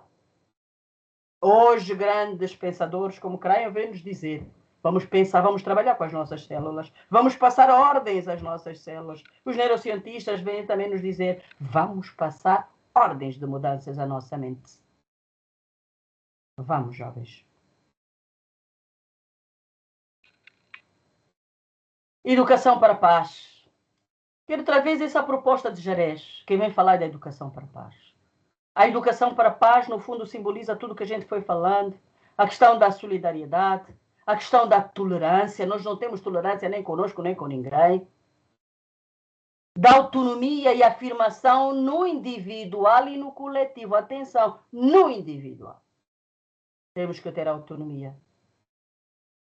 Hoje, grandes pensadores como Crayon vêm nos dizer, vamos pensar, vamos trabalhar com as nossas células, vamos passar ordens às nossas células. Os neurocientistas vêm também nos dizer, vamos passar ordens de mudanças à nossa mente. Vamos, jovens. Educação para a paz. Quero outra vez essa proposta de Jerez, que vem falar da educação para a paz. A educação para a paz, no fundo, simboliza tudo que a gente foi falando, a questão da solidariedade, a questão da tolerância. Nós não temos tolerância nem conosco, nem com ninguém. Da autonomia e afirmação no individual e no coletivo. Atenção, no individual. Temos que ter autonomia.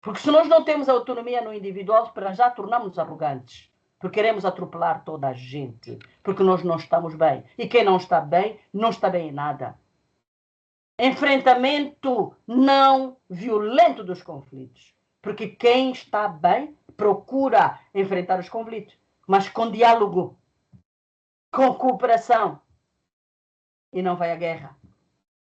Porque se nós não temos autonomia no individual, para já tornamos arrogantes. porque queremos atropelar toda a gente, porque nós não estamos bem. E quem não está bem em nada. Enfrentamento não violento dos conflitos, porque quem está bem procura enfrentar os conflitos, mas com diálogo, com cooperação, e não vai à guerra.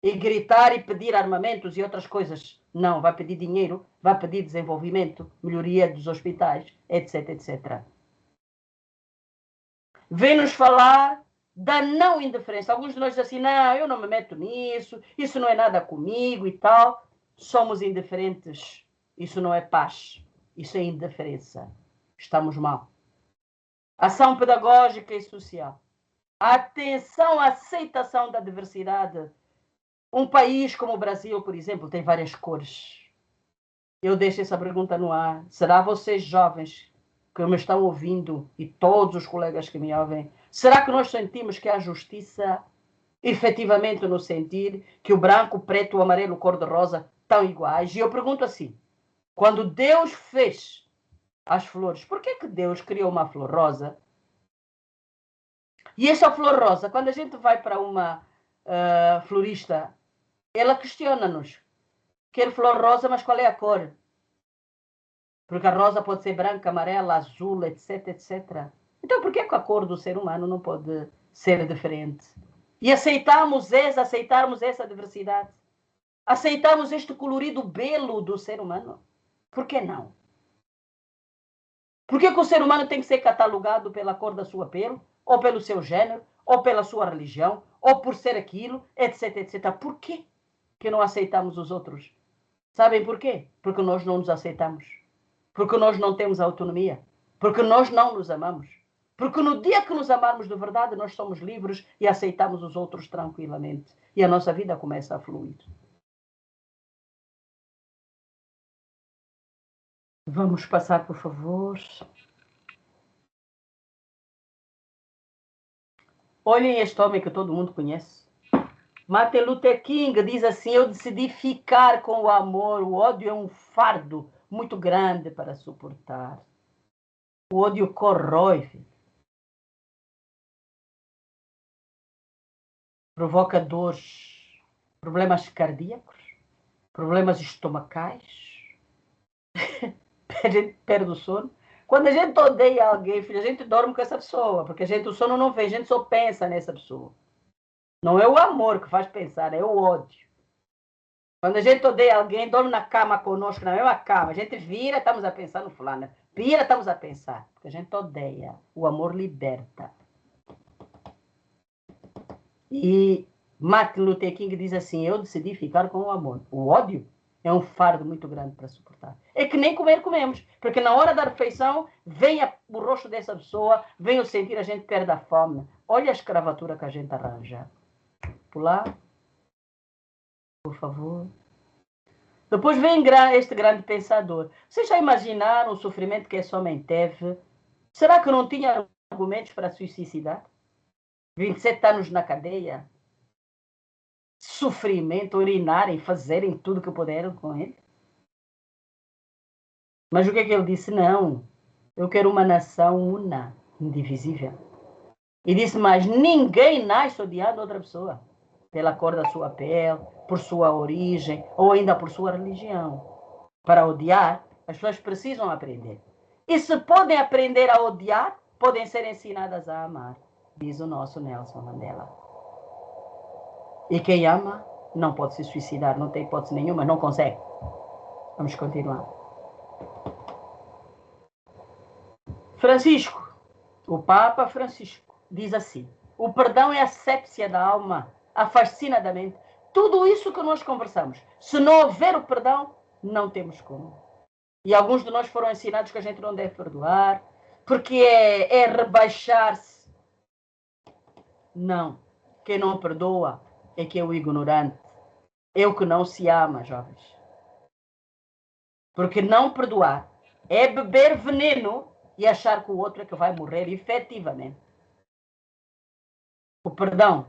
E gritar e pedir armamentos e outras coisas. Não, vai pedir dinheiro, vai pedir desenvolvimento, melhoria dos hospitais, etc, etc. Vem-nos falar da não indiferença. Alguns de nós dizem assim, não, eu não me meto nisso, isso não é nada comigo e tal. Somos indiferentes. Isso não é paz, isso é indiferença. Estamos mal. Ação pedagógica e social. Atenção à aceitação da diversidade. Um país como o Brasil, por exemplo, tem várias cores. Eu deixo essa pergunta no ar. Será vocês jovens que me estão ouvindo e todos os colegas que me ouvem, será que nós sentimos que há justiça efetivamente no sentir que o branco, o preto, o amarelo, o cor-de-rosa estão iguais? E eu pergunto assim, quando Deus fez as flores, por que Deus criou uma flor rosa? E essa flor rosa, quando a gente vai para uma florista, ela questiona-nos. Quero flor rosa, mas qual é a cor? Porque a rosa pode ser branca, amarela, azul, etc, etc. Então, por que a cor do ser humano não pode ser diferente? E aceitarmos essa diversidade. Aceitamos este colorido belo do ser humano. Por que não? Por que o ser humano tem que ser catalogado pela cor da sua pele, ou pelo seu gênero, ou pela sua religião, ou por ser aquilo, etc, etc. Por que não aceitamos os outros? Sabem por quê? Porque nós não nos aceitamos. Porque nós não temos autonomia. Porque nós não nos amamos. Porque no dia que nos amarmos de verdade, nós somos livres e aceitamos os outros tranquilamente. E a nossa vida começa a fluir. Vamos passar, por favor. Olhem este homem que todo mundo conhece. Martin Luther King diz assim, eu decidi ficar com o amor. O ódio é um fardo muito grande para suportar. O ódio corrói, provoca dores, problemas cardíacos, problemas estomacais, a gente perde o sono. Quando a gente odeia alguém, filho, a gente dorme com essa pessoa, porque o sono não vem, a gente só pensa nessa pessoa. Não é o amor que faz pensar, é o ódio. Quando a gente odeia alguém, dorme na cama conosco, na mesma cama. A gente vira, estamos a pensar no fulano. Vira, estamos a pensar. Porque a gente odeia. O amor liberta. E Martin Luther King diz assim, eu decidi ficar com o amor. O ódio é um fardo muito grande para suportar. É que nem comer comemos. Porque na hora da refeição, vem o rosto dessa pessoa, vem o sentir, a gente perde a fome. Olha a escravatura que a gente arranja. Pular. Por favor. Depois vem este grande pensador. Vocês já imaginaram o sofrimento que esse homem teve? Será que não tinha argumentos para se suicidar? 27 anos na cadeia? Sofrimento, urinarem, fazerem tudo que puderam com ele? Mas o que é que ele disse? Não, eu quero uma nação una, indivisível. E disse mais, ninguém nasce odiando outra pessoa pela cor da sua pele, por sua origem ou ainda por sua religião. Para odiar, as pessoas precisam aprender. E se podem aprender a odiar, podem ser ensinadas a amar, diz o nosso Nelson Mandela. E quem ama não pode se suicidar, não tem hipótese nenhuma, não consegue. Vamos continuar. Francisco, o Papa Francisco, diz assim, o perdão é a sépsia da alma, a fascina da mente. Tudo isso que nós conversamos, se não houver o perdão, não temos como. E alguns de nós foram ensinados que a gente não deve perdoar, porque é rebaixar-se. Não. Quem não perdoa é que é o ignorante. É o que não se ama, jovens. Porque não perdoar é beber veneno e achar que o outro é que vai morrer efetivamente. O perdão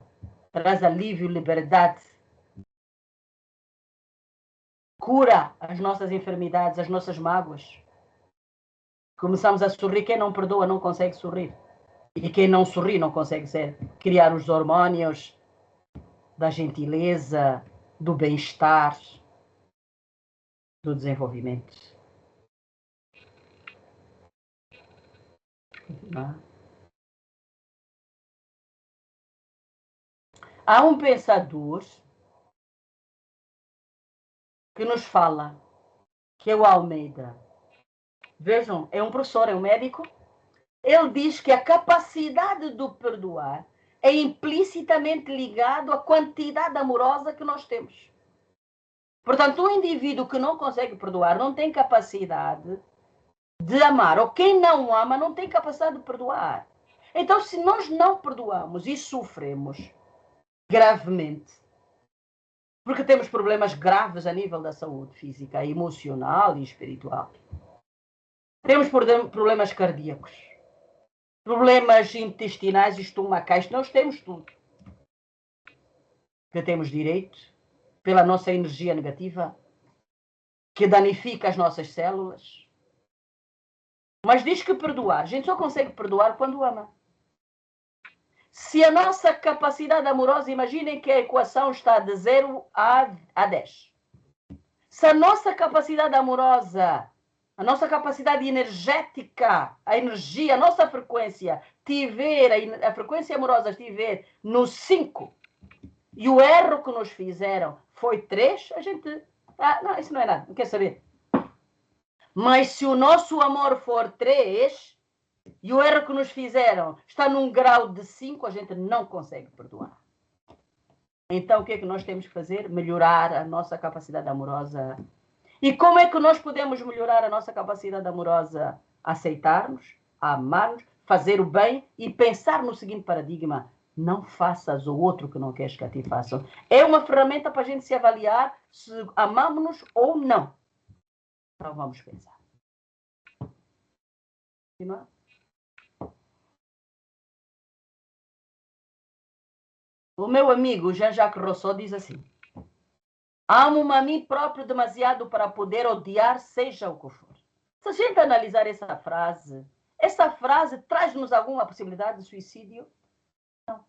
traz alívio, liberdade, cura as nossas enfermidades, as nossas mágoas. Começamos a sorrir, quem não perdoa não consegue sorrir. E quem não sorri não consegue criar os hormônios da gentileza, do bem-estar, do desenvolvimento. Há um pensador que nos fala, que é o Almeida. Vejam, é um professor, é um médico. Ele diz que a capacidade de perdoar é implicitamente ligado à quantidade amorosa que nós temos. Portanto, um indivíduo que não consegue perdoar não tem capacidade de amar, ou quem não ama não tem capacidade de perdoar. Então, se nós não perdoamos e sofremos gravemente, porque temos problemas graves a nível da saúde física, emocional e espiritual, temos problemas cardíacos, problemas intestinais e estomacais, nós temos tudo. Que temos direito, pela nossa energia negativa, que danifica as nossas células. Mas diz que perdoar, a gente só consegue perdoar quando ama. Se a nossa capacidade amorosa, imaginem que a equação está de 0 a 10. Se a nossa capacidade amorosa, a nossa capacidade energética, a energia, a nossa frequência, a frequência amorosa estiver no 5, e o erro que nos fizeram foi 3, a gente... não, isso não é nada, não quer saber. Mas se o nosso amor for 3, e o erro que nos fizeram está num grau de 5, a gente não consegue perdoar. Então, o que é que nós temos que fazer? Melhorar a nossa capacidade amorosa. E como é que nós podemos melhorar a nossa capacidade amorosa? Aceitarmos, amarmos, fazer o bem e pensar no seguinte paradigma: não faças o outro que não queres que a ti façam. É uma ferramenta para a gente se avaliar se amamos-nos ou não. Então vamos pensar. Continuar? O meu amigo Jean-Jacques Rousseau diz assim: amo-me a mim próprio demasiado para poder odiar seja o que for. Se a gente analisar essa frase traz-nos alguma possibilidade de suicídio? Não.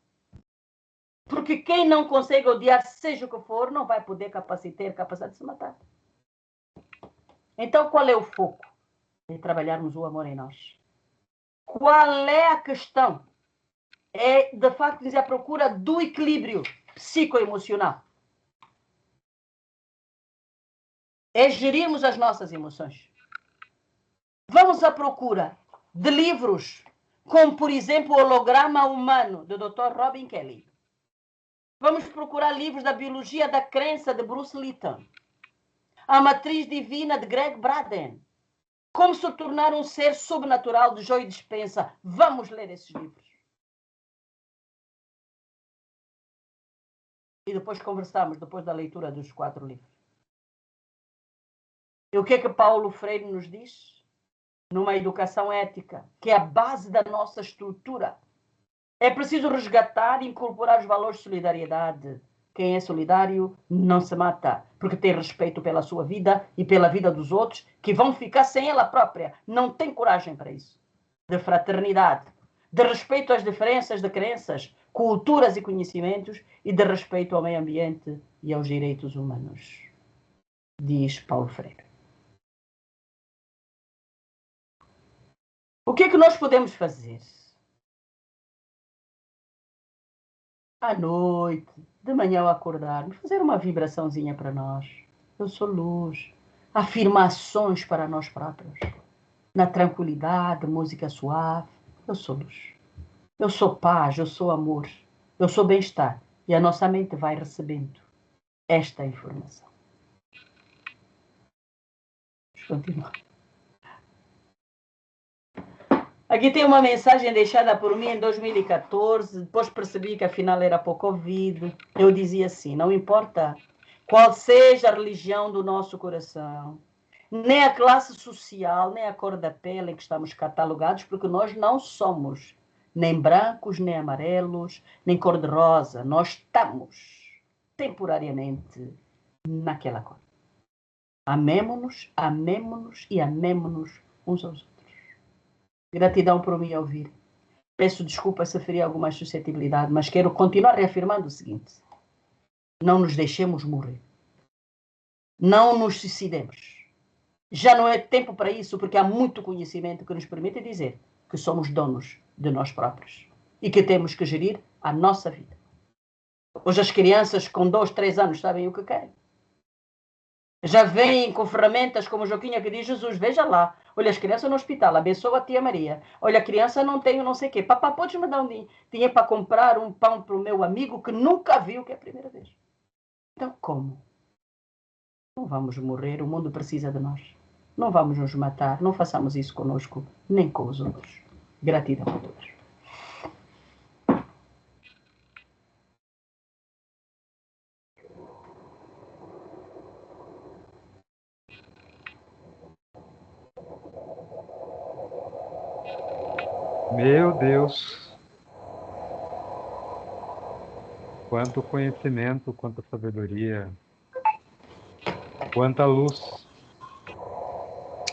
Porque quem não consegue odiar seja o que for, não vai poder ter capacidade de se matar. Então, qual é o foco? É trabalharmos o amor em nós. Qual é a questão? É, de facto, dizer a procura do equilíbrio psicoemocional. É gerirmos as nossas emoções. Vamos à procura de livros, como, por exemplo, O Holograma Humano, do Dr. Robin Kelly. Vamos procurar livros da Biologia da Crença, de Bruce Lipton. A Matriz Divina, de Greg Braden. Como se tornar um ser sobrenatural, de Joy Dispenza. Vamos ler esses livros. E depois conversamos, depois da leitura dos 4 livros. E o que é que Paulo Freire nos diz? Numa educação ética, que é a base da nossa estrutura. É preciso resgatar e incorporar os valores de solidariedade. Quem é solidário não se mata, porque tem respeito pela sua vida e pela vida dos outros, que vão ficar sem ela própria. Não tem coragem para isso. De fraternidade, de respeito às diferenças de crenças, culturas e conhecimentos, e de respeito ao meio ambiente e aos direitos humanos. Diz Paulo Freire. O que é que nós podemos fazer? À noite, de manhã ao acordarmos, fazer uma vibraçãozinha para nós. Eu sou luz. Afirmações para nós próprios. Na tranquilidade, música suave. Eu sou luz. Eu sou paz, eu sou amor. Eu sou bem-estar. E a nossa mente vai recebendo esta informação. Vamos continuar. Aqui tem uma mensagem deixada por mim em 2014, depois percebi que afinal era por Covid. Eu dizia assim: não importa qual seja a religião do nosso coração, nem a classe social, nem a cor da pele em que estamos catalogados, porque nós não somos nem brancos, nem amarelos, nem cor-de-rosa. Nós estamos temporariamente naquela cor. Amemo-nos, amemo-nos e amemo-nos uns aos outros. Gratidão por me ouvir. Peço desculpa se feri alguma suscetibilidade, mas quero continuar reafirmando o seguinte: não nos deixemos morrer. Não nos suicidemos. Já não é tempo para isso, porque há muito conhecimento que nos permite dizer que somos donos de nós próprios e que temos que gerir a nossa vida. Hoje as crianças com 2, 3 anos sabem o que querem. Já vêm com ferramentas como Joaquinha que diz: Jesus, veja lá, olha as crianças no hospital, abençoa a tia Maria, olha a criança não tem não sei o quê, papá, podes me dar um dinheiro para comprar um pão para o meu amigo que nunca viu, que é a primeira vez. Então como? Não vamos morrer, o mundo precisa de nós. Não vamos nos matar, não façamos isso conosco, nem com os outros. Gratidão a todos. Meu Deus, quanto conhecimento, quanta sabedoria, quanta luz.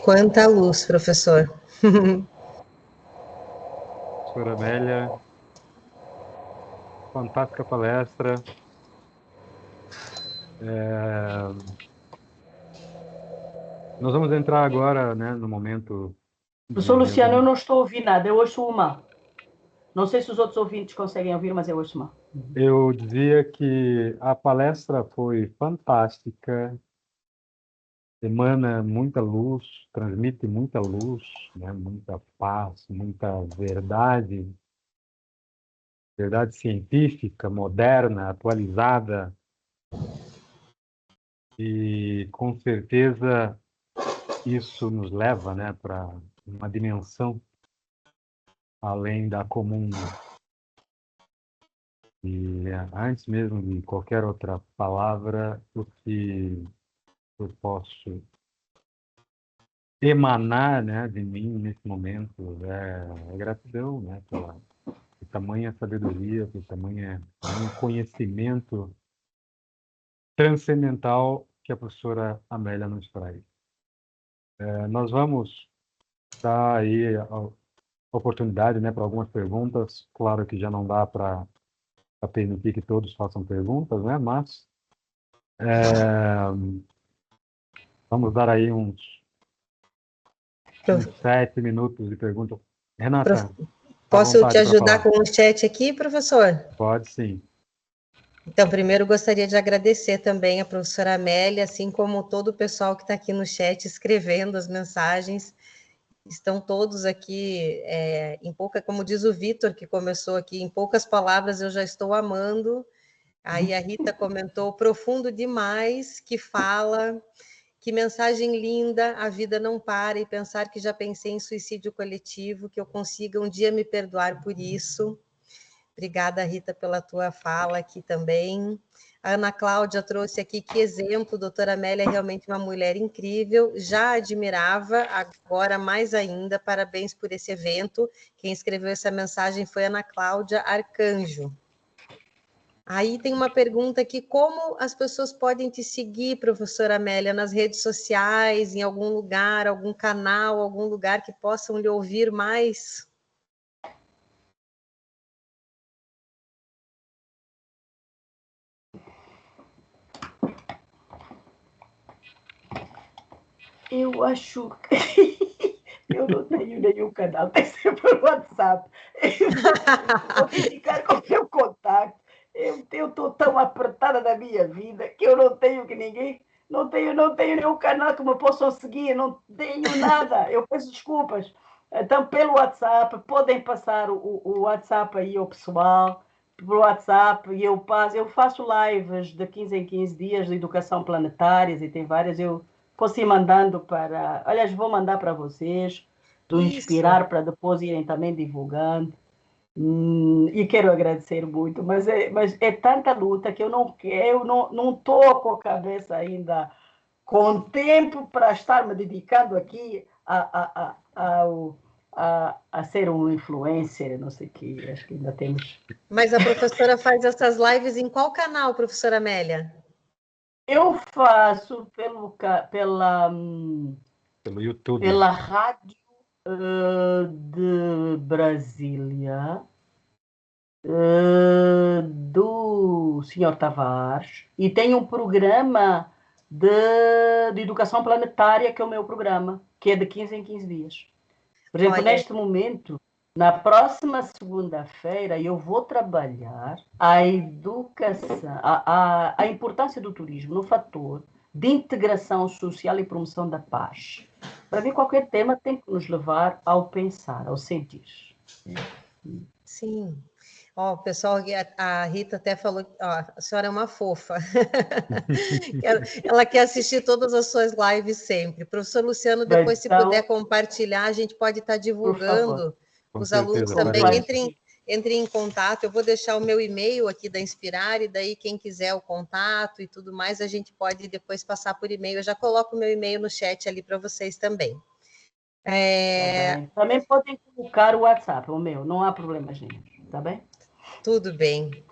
Quanta luz, professor. Professora Amélia, fantástica palestra. Nós vamos entrar agora, né, no momento Professor de Luciano, eu algum... não estou a ouvir nada, eu ouço uma. Não sei se os outros ouvintes conseguem ouvir, mas eu ouço uma. Eu dizia que a palestra foi fantástica, emana muita luz, transmite muita luz, né, muita paz, muita verdade, verdade científica, moderna, atualizada, e com certeza isso nos leva, né, para uma dimensão além da comum. E antes mesmo de qualquer outra palavra, o que eu posso emanar, né, de mim nesse momento é gratidão, né, pela tamanha sabedoria, por tamanho conhecimento transcendental que a professora Amélia nos traz. Nós vamos dar aí a oportunidade, né, para algumas perguntas. Claro que já não dá para permitir que todos façam perguntas, né, mas vamos dar aí uns 7 minutos de pergunta. Renata, à Posso te vontade para ajudar falar. com o chat aqui, professor? Pode sim. Então, primeiro gostaria de agradecer também a professora Amélia, assim como todo o pessoal que está aqui no chat escrevendo as mensagens. Estão todos aqui, como diz o Vitor, que começou aqui, em poucas palavras eu já estou amando. Aí a Rita comentou, profundo demais, que fala, que mensagem linda, a vida não para, e pensar que já pensei em suicídio coletivo, que eu consiga um dia me perdoar por isso. Obrigada, Rita, pela tua fala aqui também. A Ana Cláudia trouxe aqui que exemplo, doutora Amélia é realmente uma mulher incrível, já admirava, agora mais ainda, parabéns por esse evento. Quem escreveu essa mensagem foi a Ana Cláudia Arcanjo. Aí tem uma pergunta aqui, como as pessoas podem te seguir, professora Amélia, nas redes sociais, em algum lugar, algum canal, algum lugar que possam lhe ouvir mais? Eu acho que eu não tenho nenhum canal, tem sempre o WhatsApp. Vou ficar com o meu contato. Eu estou tão apertada na minha vida que eu não tenho que ninguém, não tenho nenhum canal que me possam seguir, não tenho nada. Eu peço desculpas. Então, pelo WhatsApp, podem passar o WhatsApp aí ao pessoal, pelo WhatsApp, e eu faço lives de 15 em 15 dias de educação planetárias, e tem várias, eu posso ir mandando para... Aliás, vou mandar para vocês, do Inspirar, para depois irem também divulgando. E quero agradecer muito, mas é tanta luta que eu não estou com a cabeça ainda com tempo para estar me dedicando aqui a ser um influencer, não sei o que, acho que ainda temos. Mas a professora faz essas lives em qual canal, professora Amélia? Eu faço pelo YouTube. pela rádio de Brasília, do Sr. Tavares, e tem um programa de educação planetária, que é o meu programa, que é de 15 em 15 dias. Por exemplo, neste momento, na próxima segunda-feira, eu vou trabalhar a educação, a importância do turismo no fator de integração social e promoção da paz. Para mim, qualquer tema tem que nos levar ao pensar, ao sentir. Sim. Ó, pessoal, a Rita até falou, ó, a senhora é uma fofa. Ela quer assistir todas as suas lives sempre. Professor Luciano, depois, se puder compartilhar, a gente pode estar divulgando. Os alunos também entrem em contato. Eu vou deixar o meu e-mail aqui da Inspirar, e daí quem quiser o contato e tudo mais, a gente pode depois passar por e-mail. Eu já coloco o meu e-mail no chat ali para vocês também. Também podem colocar o WhatsApp, o meu, não há problema, gente. Tá bem? Tudo bem.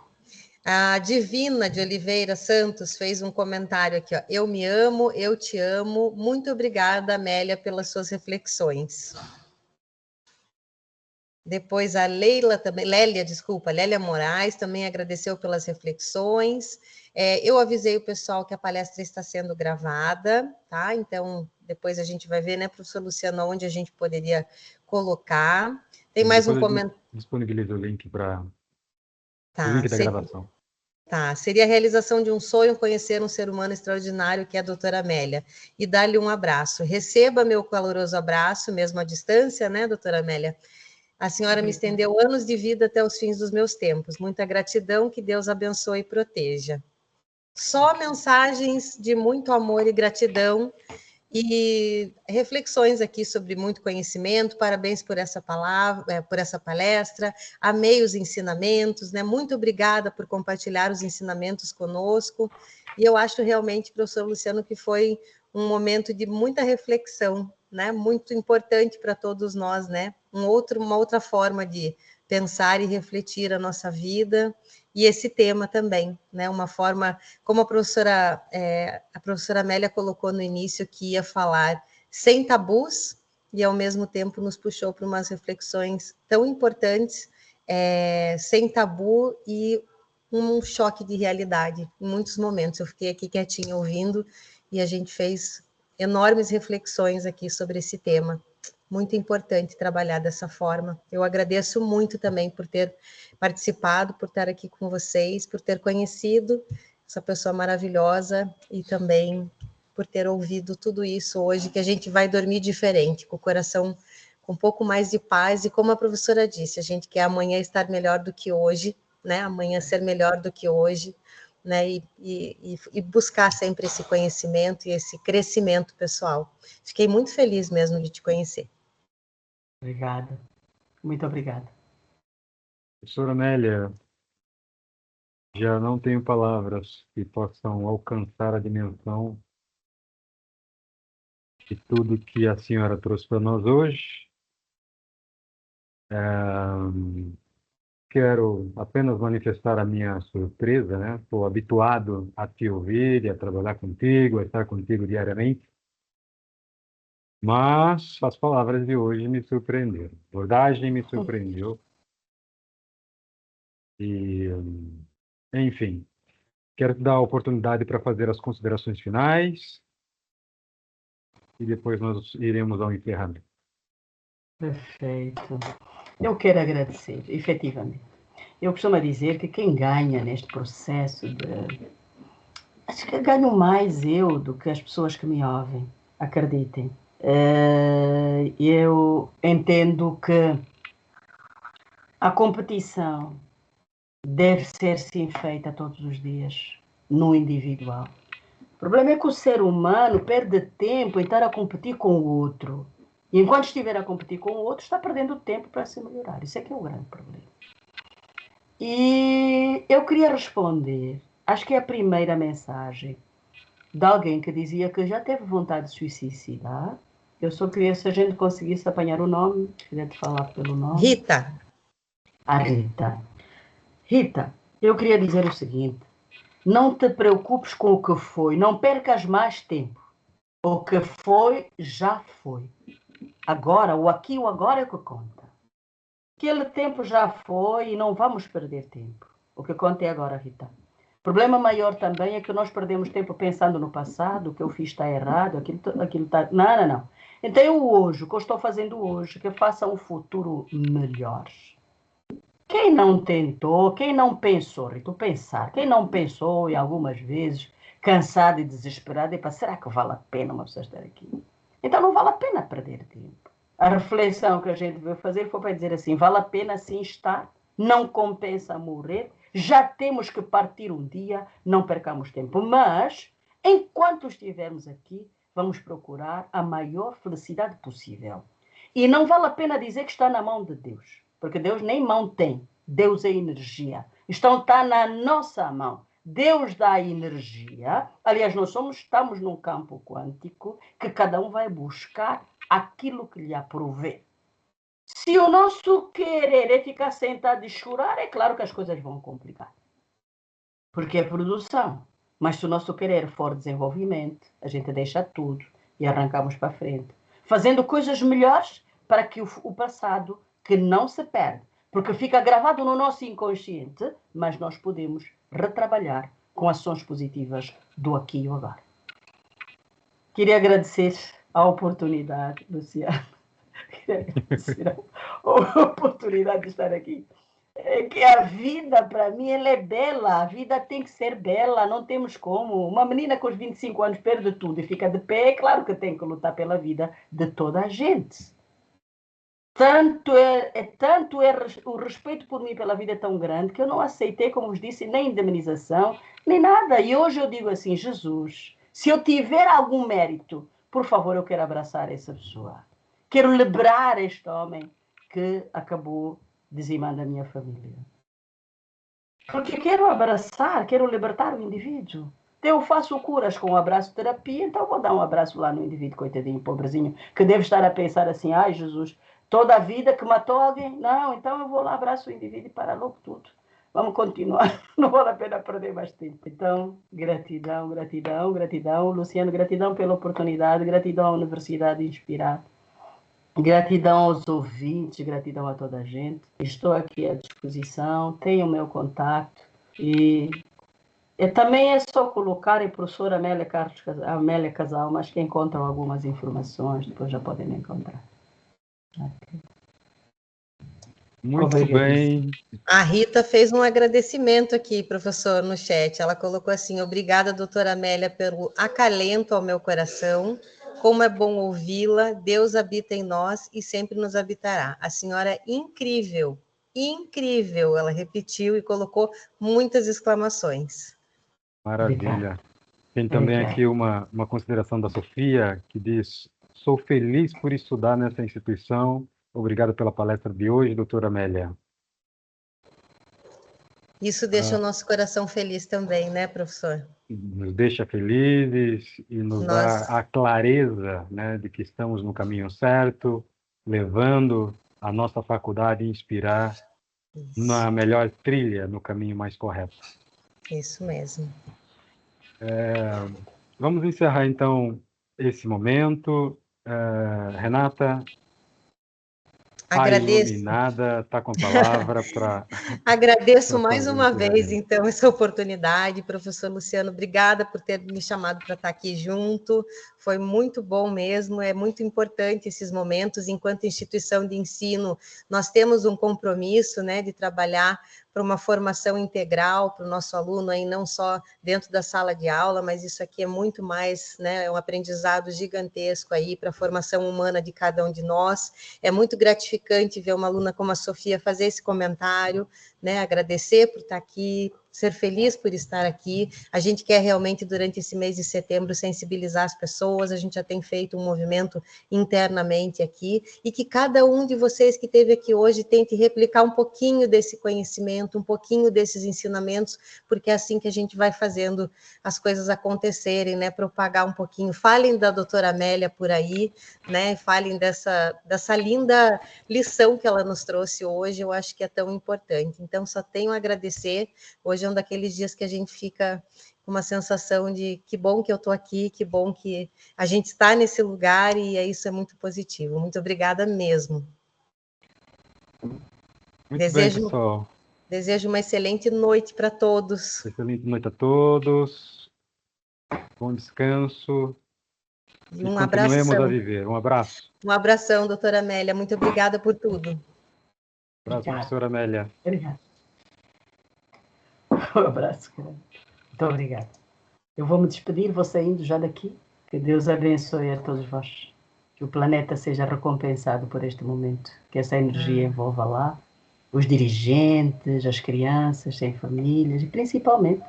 A Divina de Oliveira Santos fez um comentário aqui, ó. Eu me amo, eu te amo. Muito obrigada, Amélia, pelas suas reflexões. Depois a Lélia Moraes também agradeceu pelas reflexões. Eu avisei o pessoal que a palestra está sendo gravada, tá? Então, depois a gente vai ver, né, professor Luciano, onde a gente poderia colocar. Tem mais um comentário. Disponibiliza o link para o link da gravação. Tá, seria a realização de um sonho conhecer um ser humano extraordinário que é a doutora Amélia e dar-lhe um abraço. Receba meu caloroso abraço, mesmo à distância, né, doutora Amélia? A senhora me estendeu anos de vida até os fins dos meus tempos. Muita gratidão, que Deus abençoe e proteja. Só mensagens de muito amor e gratidão e reflexões aqui sobre muito conhecimento. Parabéns por essa palavra, por essa palestra. Amei os ensinamentos, né? Muito obrigada por compartilhar os ensinamentos conosco. E eu acho realmente, professor Luciano, que foi um momento de muita reflexão, né? Muito importante para todos nós, né? Uma outra forma de pensar e refletir a nossa vida. E esse tema também, né? Uma forma, como a professora Amélia colocou no início, que ia falar sem tabus, e ao mesmo tempo nos puxou para umas reflexões tão importantes, sem tabu e um choque de realidade. Em muitos momentos eu fiquei aqui quietinha ouvindo, e a gente fez enormes reflexões aqui sobre esse tema. Muito importante trabalhar dessa forma. Eu agradeço muito também por ter participado, por estar aqui com vocês, por ter conhecido essa pessoa maravilhosa e também por ter ouvido tudo isso hoje, que a gente vai dormir diferente, com o coração com um pouco mais de paz. E como a professora disse, a gente quer amanhã estar melhor do que hoje, né? Amanhã ser melhor do que hoje, né? E buscar sempre esse conhecimento e esse crescimento pessoal. Fiquei muito feliz mesmo de te conhecer. Obrigada. Muito obrigada. Professora Amélia, já não tenho palavras que possam alcançar a dimensão de tudo que a senhora trouxe para nós hoje. Quero apenas manifestar a minha surpresa, né? Estou habituado a te ouvir e a trabalhar contigo, a estar contigo diariamente. Mas as palavras de hoje me surpreenderam. A abordagem me surpreendeu. E, enfim, quero te dar a oportunidade para fazer as considerações finais e depois nós iremos ao encerramento. Perfeito. Eu quero agradecer, efetivamente. Eu costumo dizer que quem ganha neste processo acho que ganho mais eu do que as pessoas que me ouvem, acreditem. Eu entendo que a competição deve ser sim feita todos os dias, no individual. O problema é que o ser humano perde tempo em estar a competir com o outro. E enquanto estiver a competir com o outro, está perdendo tempo para se melhorar. Isso é que é o grande problema. E eu queria responder, acho que é a primeira mensagem de alguém que dizia que já teve vontade de suicidar. Eu só queria, se a gente conseguisse apanhar o nome, queria te falar pelo nome. Rita. A Rita. Rita, eu queria dizer o seguinte: não te preocupes com o que foi, não percas mais tempo. O que foi, já foi. Agora, o aqui e o agora é o que conta. Aquele tempo já foi e não vamos perder tempo. O que conta é agora, Rita. O problema maior também é que nós perdemos tempo pensando no passado, o que eu fiz está errado, aquilo está... Não, não, não. Então, eu hoje, o que eu estou fazendo hoje, que faça um futuro melhor. Quem não tentou, quem não pensou, Rita, pensar, quem não pensou e algumas vezes, cansado e desesperado, será que vale a pena uma pessoa estar aqui? Então, não vale a pena perder tempo. A reflexão que a gente veio fazer foi para dizer assim, vale a pena sim estar, não compensa morrer, já temos que partir um dia, não percamos tempo. Mas, enquanto estivermos aqui, vamos procurar a maior felicidade possível. E não vale a pena dizer que está na mão de Deus, porque Deus nem mão tem, Deus é energia. Então está na nossa mão. Deus dá energia. Aliás, estamos num campo quântico que cada um vai buscar aquilo que lhe aprouver. Se o nosso querer é ficar sentado e chorar, é claro que as coisas vão complicar. Porque é produção. Mas se o nosso querer for desenvolvimento, a gente deixa tudo e arrancamos para frente. Fazendo coisas melhores para que o passado, que não se perde, porque fica gravado no nosso inconsciente, mas nós podemos retrabalhar com ações positivas do aqui e agora. Queria agradecer a oportunidade, Luciano. Queria agradecer a oportunidade de estar aqui. É que a vida, para mim, ela é bela. A vida tem que ser bela, não temos como. Uma menina com os 25 anos perde tudo e fica de pé, é claro que tem que lutar pela vida de toda a gente. Tanto o respeito por mim pela vida é tão grande que eu não aceitei, como vos disse, nem indemnização, nem nada. E hoje eu digo assim, Jesus, se eu tiver algum mérito, por favor, eu quero abraçar essa pessoa. Quero liberar este homem que acabou dizimando a minha família. Porque quero abraçar, quero libertar o indivíduo. Então eu faço curas com um abraço terapia, então eu vou dar um abraço lá no indivíduo, coitadinho, pobrezinho, que deve estar a pensar assim, ai Jesus, toda a vida que matou alguém, não, então eu vou lá, abraço o indivíduo e para logo tudo. Vamos continuar, não vale a pena perder mais tempo. Então, gratidão, gratidão, gratidão, Luciano, gratidão pela oportunidade, gratidão à Universidade Inspirar. Gratidão aos ouvintes, gratidão a toda a gente. Estou aqui à disposição, tenho o meu contato e também é só colocar a professora Amélia Casal, mas que encontram algumas informações, depois já podem encontrar. Okay. Muito bem. A Rita fez um agradecimento aqui, professor, no chat. Ela colocou assim, obrigada, doutora Amélia, pelo acalento ao meu coração. Como é bom ouvi-la, Deus habita em nós e sempre nos habitará. A senhora é incrível, incrível, ela repetiu e colocou muitas exclamações. Maravilha. Tem também aqui uma consideração da Sofia, que diz, sou feliz por estudar nessa instituição. Obrigado pela palestra de hoje, doutora Amélia. Isso deixa o nosso coração feliz também, né, professor? Nos deixa felizes e nos dá a clareza, né, de que estamos no caminho certo, levando a nossa faculdade a inspirar na melhor trilha, no caminho mais correto. Isso mesmo. Vamos encerrar, então, esse momento. Renata, agradeço. A iluminada está com a palavra para... Agradeço mais uma vez, então, essa oportunidade. Professor Luciano, obrigada por ter me chamado para estar aqui junto. Foi muito bom mesmo, é muito importante esses momentos. Enquanto instituição de ensino, nós temos um compromisso, né, de trabalhar para uma formação integral para o nosso aluno, aí não só dentro da sala de aula, mas isso aqui é muito mais, né, é um aprendizado gigantesco aí para a formação humana de cada um de nós. É muito gratificante ver uma aluna como a Sofia fazer esse comentário, né, agradecer por estar aqui, ser feliz por estar aqui. A gente quer realmente, durante esse mês de setembro, sensibilizar as pessoas, a gente já tem feito um movimento internamente aqui, e que cada um de vocês que esteve aqui hoje tente replicar um pouquinho desse conhecimento, um pouquinho desses ensinamentos, porque é assim que a gente vai fazendo as coisas acontecerem, né, propagar um pouquinho. Falem da doutora Amélia por aí, né, falem dessa linda lição que ela nos trouxe hoje, eu acho que é tão importante. Então, só tenho a agradecer. Hoje é um daqueles dias que a gente fica uma sensação de que bom que eu estou aqui, que bom que a gente está nesse lugar, e isso é muito positivo. Muito obrigada mesmo. Muito bem, pessoal. Desejo uma excelente noite para todos. Excelente noite a todos. Bom descanso. E um continuemos abração. a viver. Um abraço. Um abração, doutora Amélia. Muito obrigada por tudo. Abraço, professora Amélia. Obrigada. Um abraço, grande. Muito obrigada. Eu vou me despedir, vou saindo já daqui. Que Deus abençoe a todos vós. Que o planeta seja recompensado por este momento. Que essa energia envolva lá os dirigentes, as crianças sem famílias e principalmente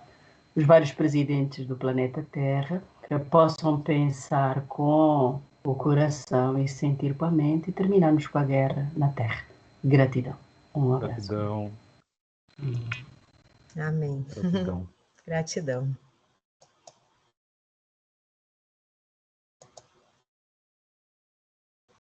os vários presidentes do planeta Terra, que possam pensar com o coração e sentir com a mente, e terminarmos com a guerra na Terra. Gratidão. Um abraço. Gratidão. Amém. Gratidão. Gratidão.